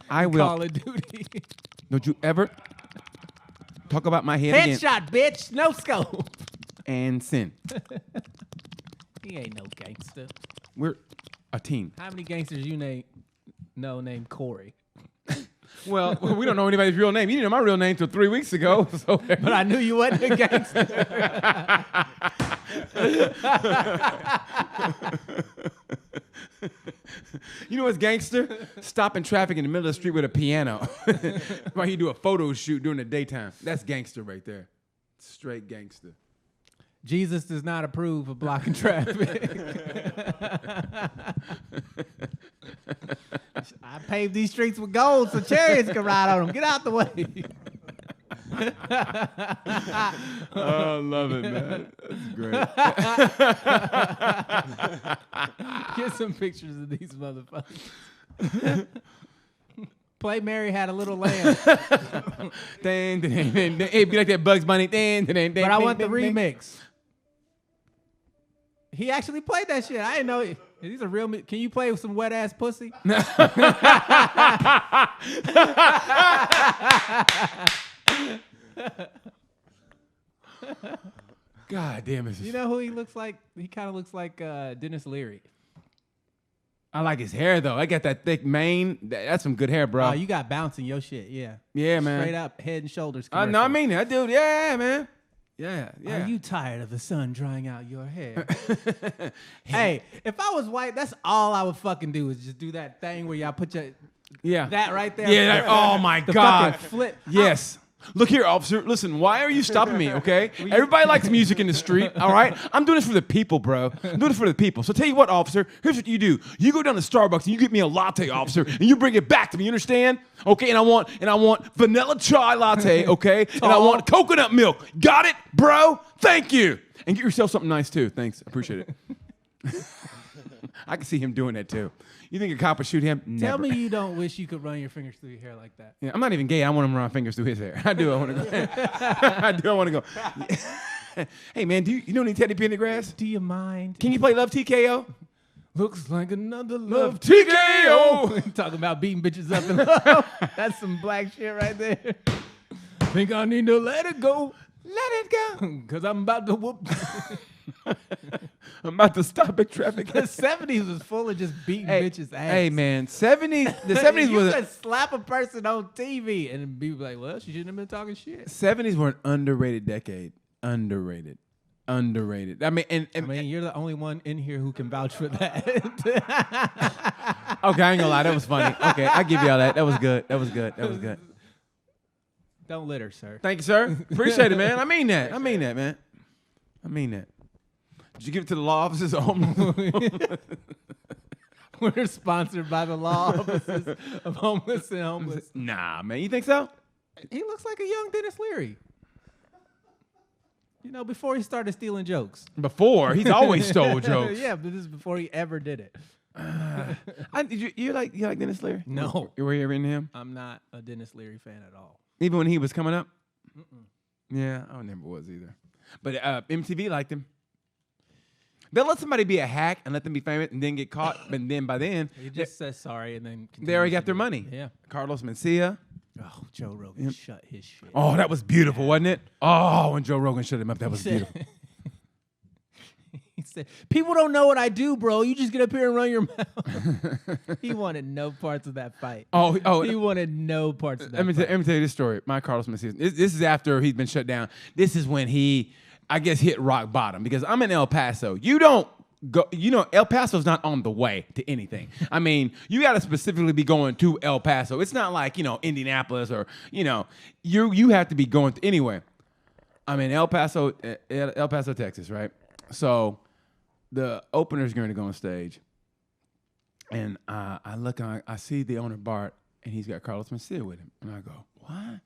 I will. Call of Duty. Don't you ever talk about my head again. Headshot, bitch. No scope. And sin. He ain't no gangster. We're a team. How many gangsters you know named Corey? Well, we don't know anybody's real name. You didn't know my real name till 3 weeks ago. So. But I knew you wasn't a gangster. You know what's gangster? Stopping traffic in the middle of the street with a piano while you do a photo shoot during the daytime. That's gangster right there. Straight gangster. Jesus does not approve of blocking traffic. I paved these streets with gold so chariots can ride on them. Get out the way. Oh, I love it, man. That's great. Get some pictures of these motherfuckers. Play Mary Had a Little Lamb. It'd be like that Bugs Bunny. But I want the remix. He actually played that shit. I didn't know. These are real. Can you play with some wet ass pussy? God damn it. You know who he looks like? He kind of looks like Dennis Leary. I like his hair, though. I got that thick mane. That's some good hair, bro. Oh, you got bounce in your shit. Yeah. Yeah, man. Straight up Head and Shoulders. No, I mean that, dude. Yeah, man. Yeah. Are you tired of the sun drying out your hair? Hey, if I was white, that's all I would fucking do is just do that thing where y'all put that right there. Yeah. Oh my God. Fucking flip. Yes. Look here, officer. Listen, why are you stopping me, okay? Everybody likes music in the street, all right? I'm doing this for the people, bro. I'm doing this for the people. So tell you what, officer, here's what you do. You go down to Starbucks and you get me a latte, officer, and you bring it back to me, you understand? Okay, and I want vanilla chai latte, okay? And I want coconut milk. Got it, bro? Thank you. And get yourself something nice, too. Thanks. Appreciate it. I can see him doing that, too. You think a cop would shoot him? Never. Tell me you don't wish you could run your fingers through your hair like that. Yeah, I'm not even gay. I want him to run fingers through his hair. I do. I want to go. I do. I want to go. Hey, man, you know any Teddy Pendergrass? Do you mind? Can you play Love TKO? Looks like another Love TKO. Talking about beating bitches up in love. That's some black shit right there. Think I need to let it go. Let it go. Because I'm about to whoop. I'm about to stop at traffic. The 70s was full of just beating bitches' ass. Hey, man, 70s. The 70s you was could slap a person on TV and be like, well, she shouldn't have been talking shit. 70s were an underrated decade. Underrated. I mean, you're the only one in here who can vouch for that. Okay, I ain't gonna lie. That was funny. Okay, I give y'all that. That was good. Don't litter, sir. Thank you, sir. Appreciate it, man. I mean that, man. Did you give it to the law offices? We're sponsored by the law offices of homeless and homeless. Nah, man. You think so? He looks like a young Dennis Leary. You know, before he started stealing jokes. Before? He's always stole jokes. Yeah, but this is before he ever did it. You like Dennis Leary? No. Were you ever into him? I'm not a Dennis Leary fan at all. Even when he was coming up? Yeah, I never was either. But MTV liked him. They'll let somebody be a hack and let them be famous and then get caught. But then by then, He just says sorry and then they already got their money. Yeah. Carlos Mencia. Oh, Joe Rogan shut his shit. Oh, that was beautiful, wasn't it? Oh, when Joe Rogan shut him up, that was beautiful. He said, people don't know what I do, bro. You just get up here and run your mouth. He wanted no parts of that fight. He wanted no parts of that fight. Let me tell you this story. My Carlos Mencia. This is after he's been shut down. This is when he, I guess, hit rock bottom because I'm in El Paso. You don't go, El Paso's not on the way to anything. I mean, you got to specifically be going to El Paso. It's not like, Indianapolis or, you have to be going to anyway. I'm in El Paso, Texas, right? So the opener's going to go on stage, and I look and I see the owner Bart, and he's got Carlos Mencia with him, and I go, what? And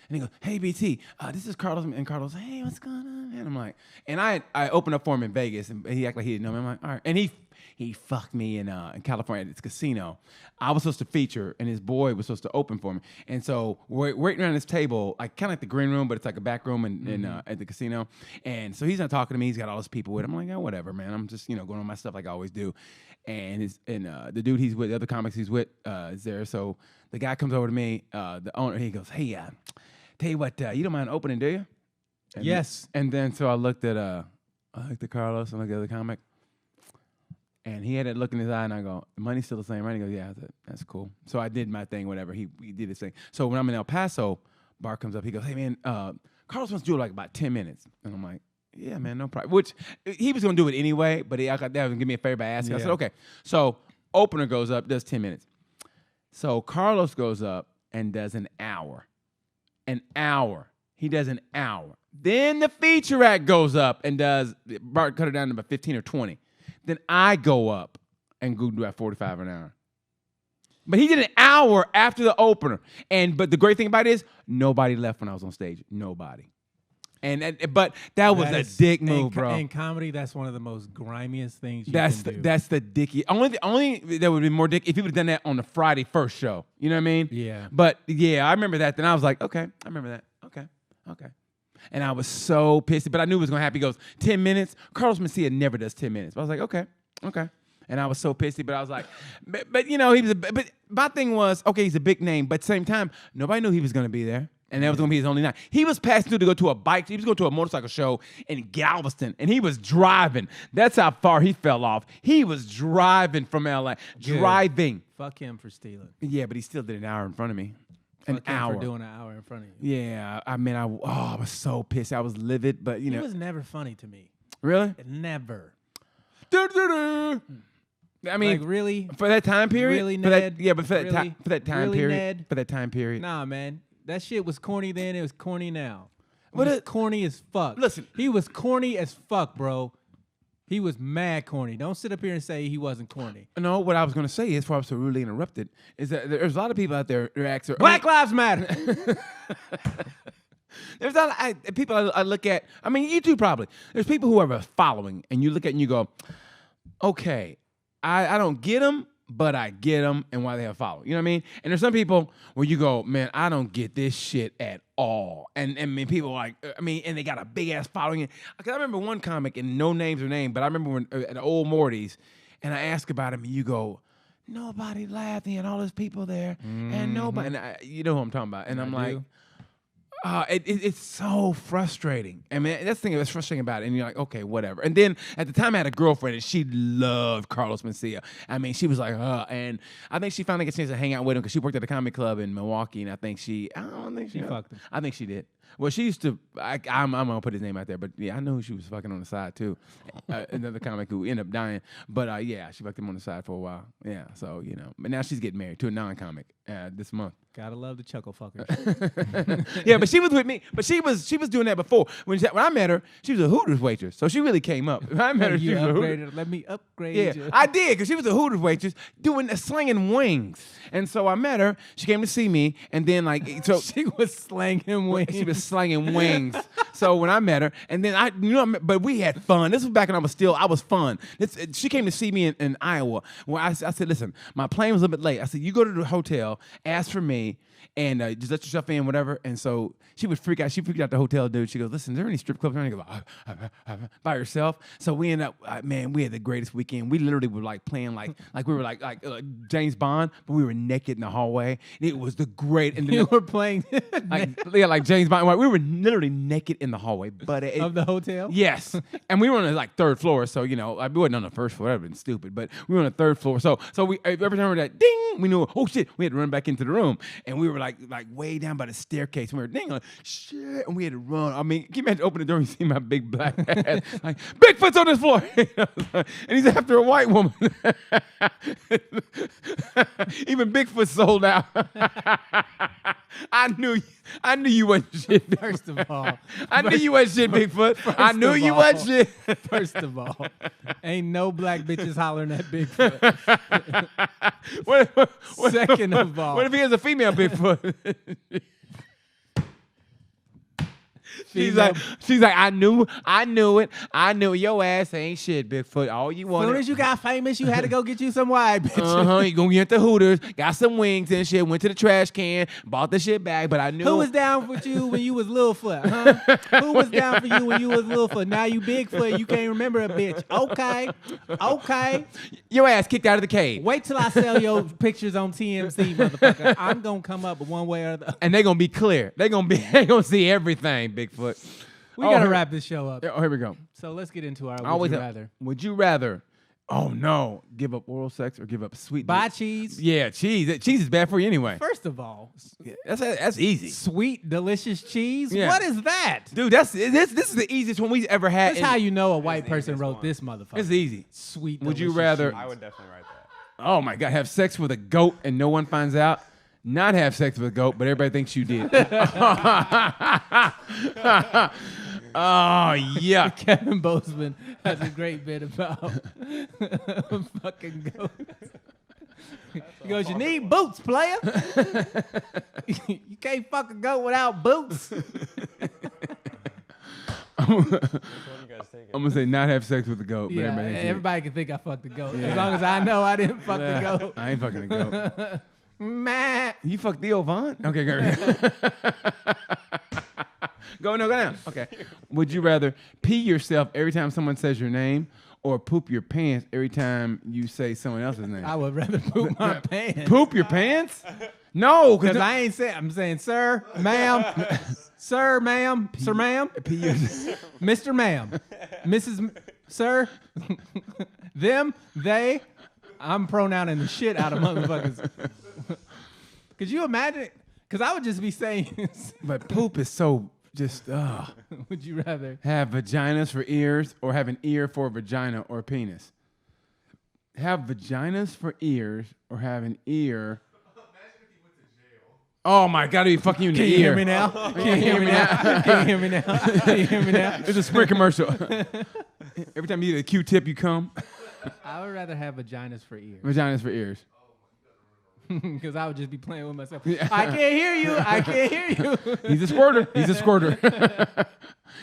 he goes, hey BT, this is Carlos, and Carlos, hey, what's going on? And I'm like, and I opened up for him in Vegas, and he acted like he didn't know me. I'm like, all right, and he fucked me in California at this casino. I was supposed to feature, and his boy was supposed to open for me. And so we're waiting around this table, like kind of like the green room, but it's like a back room at the casino. And so he's not talking to me. He's got all his people with him. I'm like, whatever, man. I'm just going on my stuff like I always do. And the dude he's with, the other comics he's with, is there. So the guy comes over to me, the owner. He goes, hey, tell you what, you don't mind opening, do you? And yes. And then so I looked at Carlos and looked at the comic. And he had that look in his eye, and I go, the money's still the same, right? He goes, yeah. I said, that's cool. So I did my thing, whatever. He did his thing. So when I'm in El Paso, Bart comes up. He goes, hey, man, Carlos wants to do it like about 10 minutes. And I'm like, yeah, man, no problem. Which he was going to do it anyway, but I got that was going to give me a favor by asking. I said, okay. So opener goes up, does 10 minutes. So Carlos goes up and does an hour. An hour. He does an hour. Then the feature act goes up and does, Bart cut it down to about 15 or 20. Then I go up and go do at 45 an hour. But he did an hour after the opener. But the great thing about it is nobody left when I was on stage. Nobody. But that was a dick move, bro. In comedy, that's one of the most grimiest things you can do. That's the dicky. Only that would be more dick if he would have done that on the Friday first show. You know what I mean? Yeah. But yeah, I remember that. Then I was like, okay, I remember that. Okay. And I was so pissed, but I knew it was going to happen. He goes, 10 minutes? Carlos Mencia never does 10 minutes. But I was like, okay. And I was so pissy, but I was like, but he was but my thing was, okay, he's a big name, but at the same time, nobody knew he was going to be there. And that was going to be his only night. He was passing through to go to a bike. He was going to a motorcycle show in Galveston, and he was driving. That's how far he fell off. He was driving from L.A. Good. Driving. Fuck him for stealing. Yeah, but he still did an hour in front of me. Fuck him for doing an hour in front of you. Yeah, I mean, I was so pissed. I was livid, but He was never funny to me. Really? Never. I mean, like, really? For that time period? Really, for Ned? That, yeah, but for that, Really? for that time Really, period. Ned? For that time period. Nah, man. That shit was corny then. It was corny now. What It was corny as fuck. Listen. He was corny as fuck, bro. He was mad corny. Don't sit up here and say he wasn't corny. No, what I was going to say is, before I was so rudely interrupted, is that there's a lot of people out there who ask, Black Lives Matter. There's a lot of people I look at. I mean, you too probably. There's people who are following, and you look at it and you go, okay, I don't get them, but I get them and why they have followed. You know what I mean? And there's some people where you go, man, I don't get this shit at all. And I mean, people like, and they got a big ass following. Because I remember one comic, and no names or name, but I remember when at Old Morty's, and I ask about him, and you go, nobody laughing, and all those people there, and nobody. And you know who I'm talking about. And I'm like, it's so frustrating. I mean, that's the thing that's frustrating about it. And you're like, okay, whatever. And then at the time I had a girlfriend and she loved Carlos Mencia. I mean, she was like, and I think she finally got a chance to hang out with him because she worked at a comedy club in Milwaukee. And I think she fucked him. I think she did. Well, she used to, I'm going to put his name out there, but yeah, I know who she was fucking on the side too. Another comic who ended up dying. But yeah, she fucked him on the side for a while. Yeah, so, but now she's getting married to a non-comic this month. Gotta love the chuckle fuckers. Yeah, but she was with me. But she was doing that before. When I met her, she was a Hooters waitress. So she really came up. When I met her, she was a Hooters. Let me upgrade you. I did, because she was a Hooters waitress slinging wings. And so I met her. She came to see me, and then she was slanging wings. She was slinging wings. So when I met her, and then but we had fun. This was back when I was fun. She came to see me in Iowa. Where I said, listen, my plane was a little bit late. I said, you go to the hotel, ask for me, and just let yourself in, whatever. And so she would freak out. She freaked out the hotel dude. She goes, listen, is there any strip clubs around here? I go, by herself. So we end up, man, we had the greatest weekend. We literally were like playing like we were like James Bond, but we were naked in the hallway. It was the great. And You were playing like James Bond. We were literally naked in the hallway, but of the hotel? yes. And we were on the like third floor, so we wasn't on the first floor. That would have been stupid, but we were on the third floor. So we every time we were like ding, we knew, oh shit, we had to run back into the room, and we were like way down by the staircase. And we were ding, like, shit, and we had to run. I mean, can you imagine open the door and see my big black ass like Bigfoot's on this floor, and he's after a white woman. Even Bigfoot sold out. I knew you wasn't shit. First of all, I knew you wasn't shit, Bigfoot. I knew you wasn't shit. First of all, ain't no black bitches hollering at Bigfoot. Second of all, what if he has a female Bigfoot? She's like, I knew it. I knew your ass ain't shit, Bigfoot. All you as wanted. soon as you got famous, you had to go get you some white bitches. You gonna get the Hooters, got some wings and shit, went to the trash can, bought the shit back, but I knew. Who was down with you when you was Littlefoot, huh? Who was down for you when you was Littlefoot? Now you Bigfoot, you can't remember a bitch. Okay. Your ass kicked out of the cave. Wait till I sell your pictures on TMZ, motherfucker. I'm gonna come up one way or the other. And they gonna be clear. They gonna see everything, Bigfoot. We gotta wrap this show up. Oh, here we go. So let's get into our Would you rather. Would you rather? Oh no, give up oral sex or give up sweet? Buy cheese. Yeah, cheese. Cheese is bad for you anyway. First of all, That's easy. sweet, delicious cheese. Yeah. What is that? Dude, this is the easiest one we've ever had. That's how you know a white person wrote this motherfucker. It's easy. Sweet. Would you delicious rather? cheese. I would definitely write that. Oh my God, have sex with a goat and no one finds out? Not have sex with a goat, but everybody thinks you did. Oh, yuck. Kevin Bozeman has a great bit about fucking goats. He goes, you need boots, player. You can't fuck a goat without boots. Which one you guys taking? I'm gonna say not have sex with a goat, but Yeah, everybody thinks you did. everybody can think I fucked the goat. As long as I know I didn't fuck the goat. I ain't fucking a goat. Man. You fucked Theo Vaughn? Okay, go. Go down. Okay. Would you rather pee yourself every time someone says your name or poop your pants every time you say someone else's name? I would rather poop my pants. Poop your pants? No, Because I ain't saying, I'm saying, sir, ma'am, sir, ma'am, sir, ma'am, Mr. Ma'am, Mrs. Sir, them, they, I'm pronouncing the shit out of motherfuckers. Could you imagine? Because I would just be saying, But poop is so just, would you rather? have vaginas for ears or have an ear for a vagina or a penis? Have vaginas for ears or have an ear. Oh my God, he fucking you in the Can you ear. hear me now? Can you hear me now? Can you hear me now? Can you hear me now? It's a Sprint commercial. Every time you get a Q-tip, you come. I would rather have vaginas for ears. Vaginas for ears. Because I would just be playing with myself. I can't hear you. I can't hear you. He's a squirter. He's a squirter.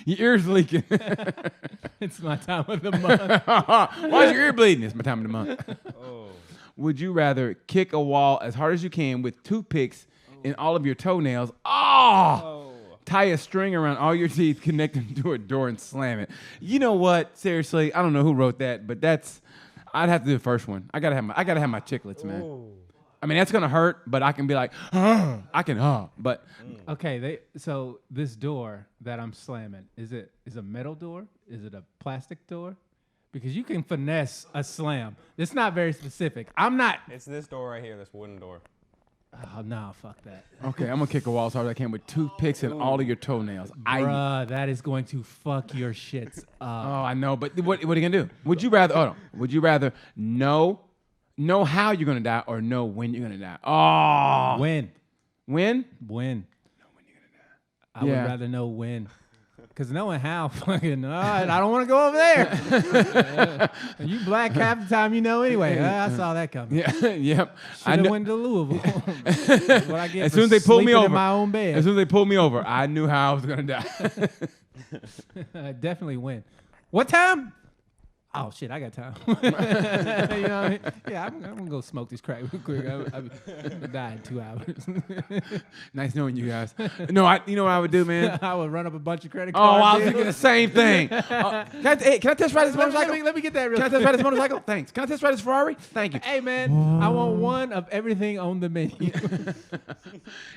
Your ear's leaking. It's my time of the month. Why's your ear bleeding? It's my time of the month. Oh. Would you rather kick a wall as hard as you can with toothpicks in all of your toenails? Oh! Tie a string around all your teeth, connect them to a door, and slam it. You know what? Seriously, I don't know who wrote that, but I'd have to do the first one. I gotta have my chiclets, man. Ooh. I mean, that's gonna hurt, but I can be like, I can, but Okay, so this door that I'm slamming, is a metal door? Is it a plastic door? Because you can finesse a slam. It's not very specific. I'm not. It's this door right here, this wooden door. Oh, no, fuck that. okay, I'm gonna kick a wall as hard as I can with toothpicks in all of your toenails. Bruh, that is going to fuck your shits Oh, up. I know, but what are you gonna do? Would you rather? Would you rather know how you're gonna die or know when you're gonna die? Oh, When? when? I Yeah. would rather know when. Because knowing how, fucking, I don't want to go over there. You black half the time you know anyway. I saw that coming. Yeah, yep. Should have went to Louisville. What I get As for soon as they pulled me sleeping over, in my own bed. as soon as they pulled me over, I knew how I was gonna die. Definitely win. What time? Oh shit, I got time. You know what I mean? Yeah, I'm gonna go smoke this crack real quick. I'm gonna die in 2 hours. Nice knowing you guys. No, you know what I would do, man? I would run up a bunch of credit Oh, cards. I was thinking the same thing. Can I test ride this motorcycle? Let me get that real Can I quick. test ride this motorcycle? Thanks. Can I test ride this Ferrari? Thank you. Hey man, I want one of everything on the menu.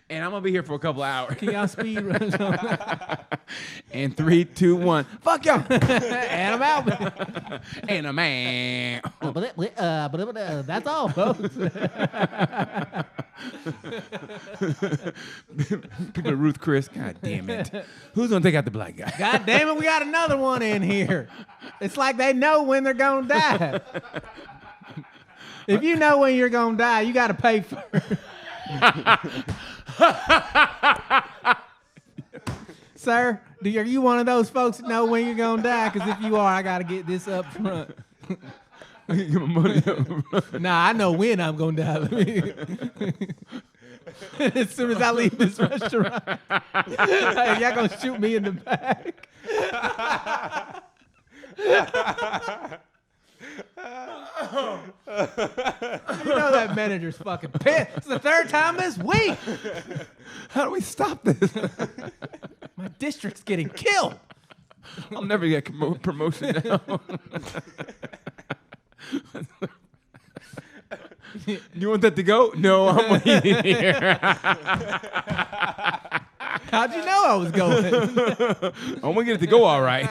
And I'm gonna be here for a couple of hours. Can y'all speed run? And 3, 2, 1. Fuck y'all. And I'm out. And a man. That's all, folks. People, Ruth Chris. God damn it. Who's gonna take out the black guy? God damn it, we got another one in here. It's like they know when they're gonna die. If you know when you're gonna die, you gotta pay for it. Sir, are you one of those folks that know when you're gonna die? Because if you are, I gotta get this up front. Give my money up. Nah, I know when I'm gonna die. As soon as I leave this restaurant, hey, y'all gonna shoot me in the back. You know that manager's fucking pissed. It's the 3rd time this week. How do we stop this? My district's getting killed. I'll never get promotion now. You want that to go? No, I'm waiting here. How'd you know I was going? I'm gonna get it to go all right.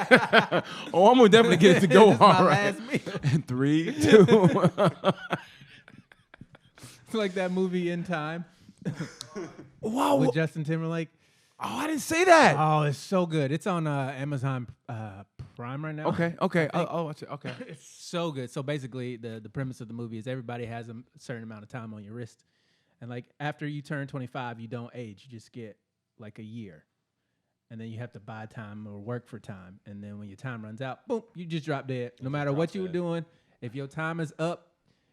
Oh, I'm gonna definitely get it to go This is all my right. last meal. And 3, 2. It's like that movie In Time Wow. with Justin Timberlake. Oh, I didn't say that. Oh, it's so good. It's on Amazon Prime right now. Okay. I'll watch it. Okay. It's so good. So basically, the premise of the movie is everybody has a certain amount of time on your wrist. And like after you turn 25, you don't age. You just get like a year. And then you have to buy time or work for time. And then when your time runs out, boom, you just drop dead. No matter what you were doing, if your time is up,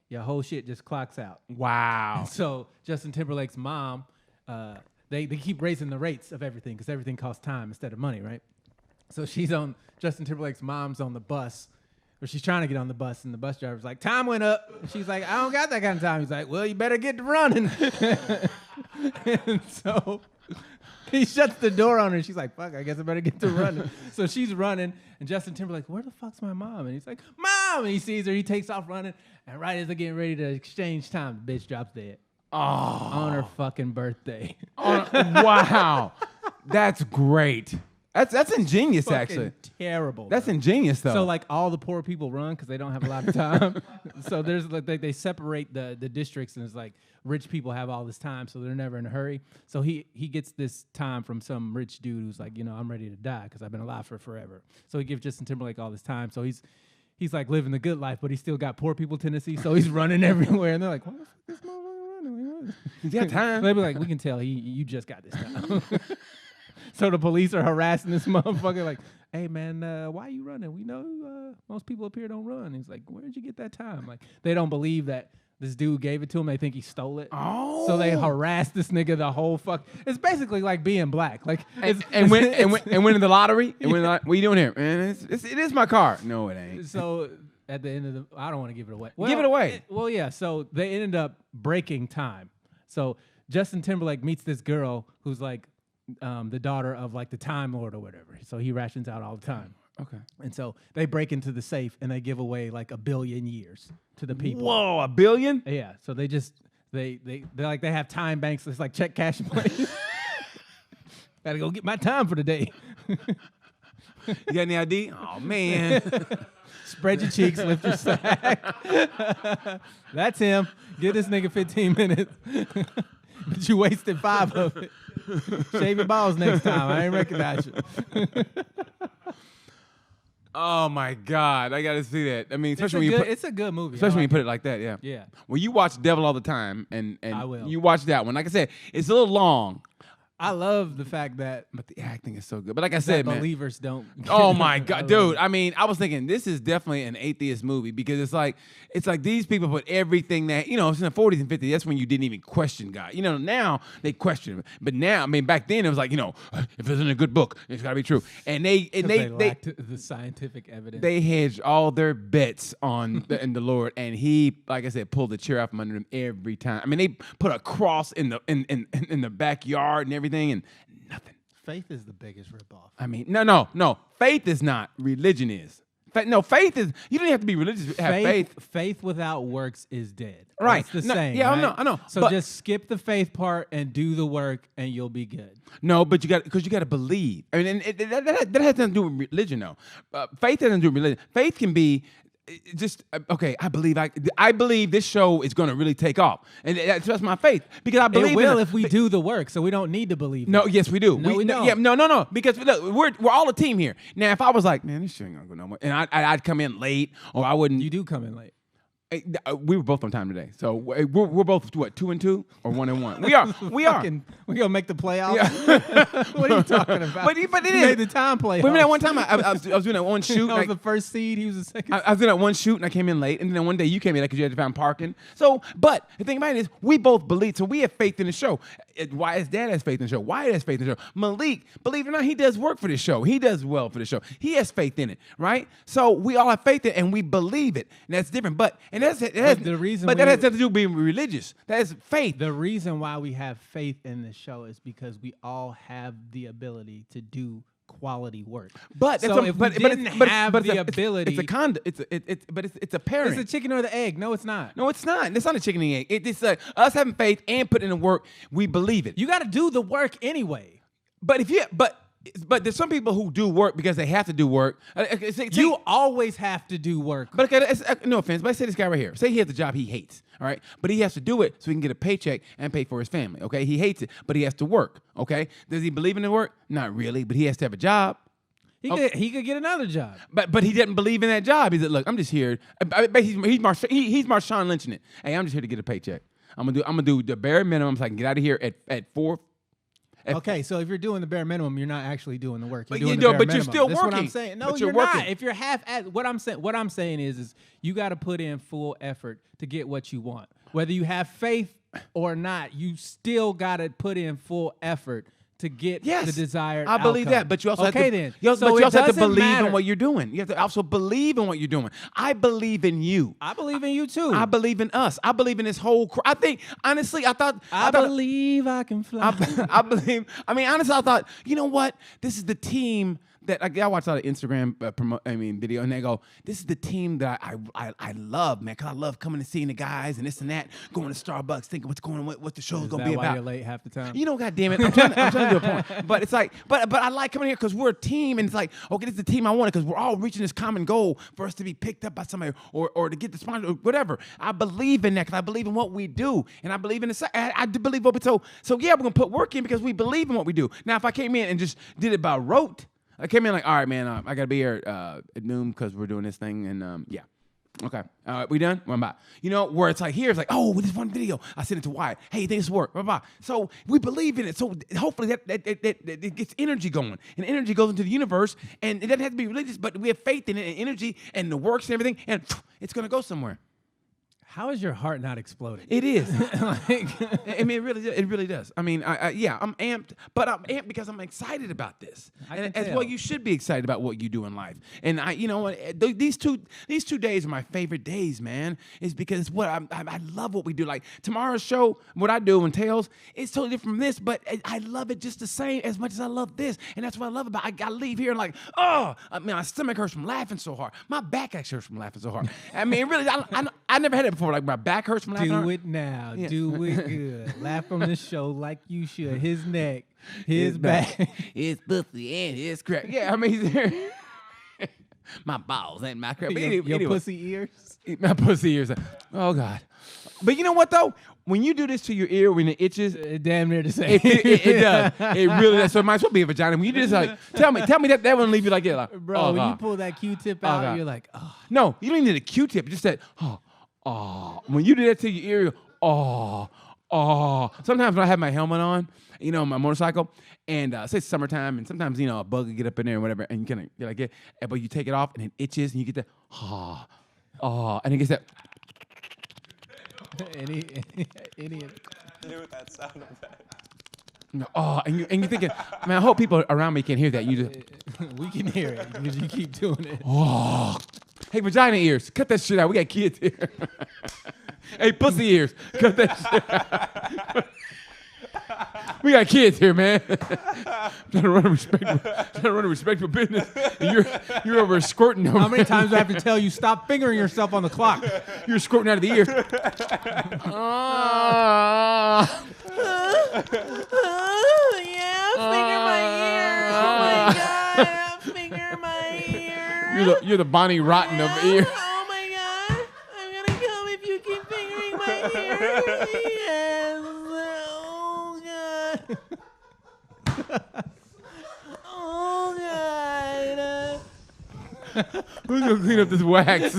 your whole shit just clocks out. Wow. So Justin Timberlake's mom, they keep raising the rates of everything because everything costs time instead of money, right? So Justin Timberlake's mom's on the bus, or she's trying to get on the bus, and the bus driver's like, time went up. And she's like, I don't got that kind of time. He's like, well, you better get to running. And so he shuts the door on her, and she's like, fuck, I guess I better get to running. So she's running, and Justin Timberlake's, where the fuck's my mom? And he's like, Mom! And he sees her, he takes off running, and right as they're getting ready to exchange time, the bitch drops dead. Oh. On her fucking birthday. Wow. That's great. That's ingenious, Fucking actually. terrible. That's bro. ingenious, though. So like all the poor people run because they don't have a lot of time. So there's like they separate the districts, and it's like rich people have all this time, so they're never in a hurry. So he gets this time from some rich dude who's like, I'm ready to die because I've been alive for forever. So he gives Justin Timberlake all this time. So he's like living the good life, but he's still got poor people tendencies. So he's running everywhere, and they're like, what the fuck is this motherfucker running? He's got time. They'll be like, we can tell you just got this time. So the police are harassing this motherfucker like, hey, man, why are you running? We know most people up here don't run. He's like, where'd you get that time? Like, they don't believe that this dude gave it to him. They think he stole it. Oh. So they harass this nigga the whole fuck. It's basically like being black. Like, And winning the lottery? And what are you doing here? Man, it is my car. No, it ain't. So at the end of I don't want to give it away. Give it away. Yeah. So they ended up breaking time. So Justin Timberlake meets this girl who's like the daughter of like the Time Lord or whatever. So he rations out all the time. Okay. And so they break into the safe and they give away like 1 billion years to the people. Whoa, 1 billion? Yeah. So they just they have time banks. It's like check cash in place. Gotta go get my time for the day. You got any ID? Oh, man. Spread your cheeks, lift your sack. That's him. Give this nigga 15 minutes. But you wasted 5 of it. Shave your balls next time. I ain't recognize you. Oh, my God. I got to see that. I mean, especially when It's a good movie. Especially when you put it like that, yeah. Yeah. Well, you watch Devil All the Time, and I will. you watch that one. Like I said, it's a little long, I love the fact that But the acting is so good. But like I said, man. believers don't. Oh my God, dude! I mean, I was thinking this is definitely an atheist movie because it's like these people put everything that it's in the 40s and 50s. That's when you didn't even question God. Now they question him, but now, I mean, back then it was like if it's in a good book, it's got to be true. And they lacked the scientific evidence. They hedged all their bets on the Lord, and He, like I said, pulled the chair out from under them every time. I mean, they put a cross in the backyard and everything, and nothing. Faith is the biggest ripoff. I mean, no. Faith is not. Religion is. Faith is. You don't have to be religious to have faith. Faith without works is dead. Right. That's the saying. Yeah, right? I know. So just skip the faith part and do the work, and you'll be good. No, but you got to believe. I mean, and that has nothing to do with religion, though. Faith has nothing to do with religion. Faith can be. Just okay. I believe this show is going to really take off, and that's my faith because I believe it will if we do the work. So we don't need to believe. No, yes, we do. No, we don't. Yeah, no. Because look, we're all a team here. Now, if I was like, man, this shit ain't gonna go nowhere, and I'd come in late, or I wouldn't. You do come in late. We were both on time today, so we're both what 2-2 or 1-1. We are. We gonna make the playoffs. Yeah. What are you talking about? But it is. Made the time playoffs. Remember that one time I was doing that one shoot. I was the first seed. He was the second. I was doing that one shoot and I came in late, and then one day you came in because you had to find parking. So, but the thing about it is, we both believe. So we have faith in the show. Wyatt's dad has faith in the show. Wyatt has faith in the show. Malik, believe it or not, he does work for the show. He does well for the show. He has faith in it, right? So we all have faith in it and we believe it. And that's different. But that has nothing to do with being religious. That is faith. The reason why we have faith in the show is because we all have the ability to do quality work. But so if we didn't have the ability, it's a conduct. It's a parent. It's the chicken or the egg. No, it's not. No, it's not. It's not a chicken and egg. It's us having faith and putting in the work. We believe it. You got to do the work anyway. But there's some people who do work because they have to do work. You always have to do work. But okay, no offense, but I say this guy right here. Say he has a job he hates, all right? But he has to do it so he can get a paycheck and pay for his family, okay? He hates it, but he has to work, okay? Does he believe in the work? Not really, but he has to have a job. He could get another job. But he doesn't believe in that job. He said, look, I'm just here. He's Marshawn Lynching it. Hey, I'm just here to get a paycheck. I'm gonna do the bare minimum so I can get out of here at 4. Okay, so if you're doing the bare minimum, you're not actually doing the work. But you're still That's working. what I'm saying. No, but you're working. not. If you're half at what I'm saying is you got to put in full effort to get what you want. Whether you have faith or not, you still got to put in full effort to get the desired I believe outcome. that, but you also have to, then. you also have to believe matter. in what you're doing. You have to also believe in what you're doing. I believe in you. I believe in you too. I believe in us. I believe in this whole. I think honestly, I believe I can fly. I believe. I mean, honestly, I thought, you know what? This is the team that I watch a lot of Instagram video, and they go, "This is the team that I love, man, because I love coming and seeing the guys and this and that, going to Starbucks, thinking what's going on, what the show's gonna be why about." You're late half the time. You know, goddamn it, I'm trying to do a point. But it's like, but I like coming here because we're a team, and it's like, okay, this is the team I wanted because we're all reaching this common goal for us to be picked up by somebody or to get the sponsor or whatever. I believe in that because I believe in what we do, and I believe in the. I do believe what we so yeah, we're gonna put work in because we believe in what we do. Now, if I came in and just did it by rote. I came in like, all right, man, I got to be here at noon because we're doing this thing. And, yeah. Okay. We done? What about? You know, where it's like here, it's like, oh, with this one video, I sent it to Wyatt. Hey, you think this work? Blah, blah. So we believe in it. So hopefully that it gets energy going. And energy goes into the universe. And it doesn't have to be religious, but we have faith in it and energy and the works and everything. And it's going to go somewhere. How is your heart not exploding? It is. I mean, it really does. I mean, I'm amped, but I'm amped because I'm excited about this. And as well, you should be excited about what you do in life. And you know what? These two days are my favorite days, man. Is because it's what I love what we do. Like tomorrow's show, what I do entails, it's totally different from this, but I love it just the same as much as I love this. And that's what I love about it. I leave here like, oh, I mean, my stomach hurts from laughing so hard. My back actually hurts from laughing so hard. I mean, really, I never had it before. Like my back hurts from laughing. Do it now. Yeah. Do it good. Laugh on the show like you should. His neck, his back, his pussy and his crack. Yeah, I mean, my balls and my crack. Your pussy ears. My pussy ears. Oh God. But you know what though? When you do this to your ear when it itches, damn near the same. It does. It really does. So it might as well be a vagina. When you do this, like, tell me that wouldn't leave you like that. Like, bro, oh, when God. you pull that Q-tip out, God. you're like, oh. No, you don't even need a Q-tip. Just that, oh. When you do that to your ear, oh. Oh, sometimes when I have my helmet on, my motorcycle, and say it's summertime, and sometimes a bug will get up in there and whatever, and you kind of like it, but you take it off and it itches, and you get that and it gets that. Any Do with that sound effect. And you're thinking, man, I hope people around me can hear that. You just, we can hear it because you keep doing it. hey, vagina ears, cut that shit out. We got kids here. Hey, pussy ears, cut that shit out. We got kids here, man. Trying to run a respectful business. And you're over squirting. How many times do I have to tell you stop fingering yourself on the clock? You're squirting out of the ear. Yeah, finger my ear. Oh my God, finger my ear. You're the Bonnie Rotten of ear. Oh my God, I'm gonna come if you keep fingering my ear. Yes. Oh God. Oh God. Who's gonna clean up this wax?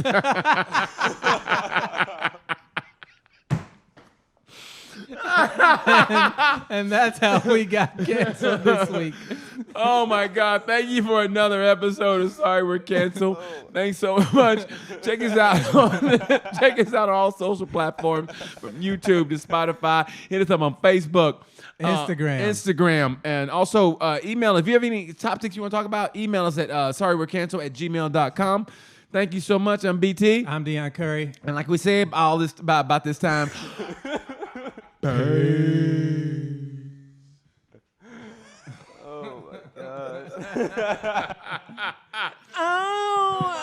And that's how we got canceled this week. Oh my God! Thank you for another episode of Sorry We're Canceled. Thanks so much. Check us out on all social platforms, from YouTube to Spotify. Hit us up on Facebook, Instagram, and also email. If you have any topics you want to talk about, email us at sorrywe'recanceled@gmail.com. Thank you so much. I'm BT. I'm Deon Curry. And like we said about this time. Oh my God. Oh,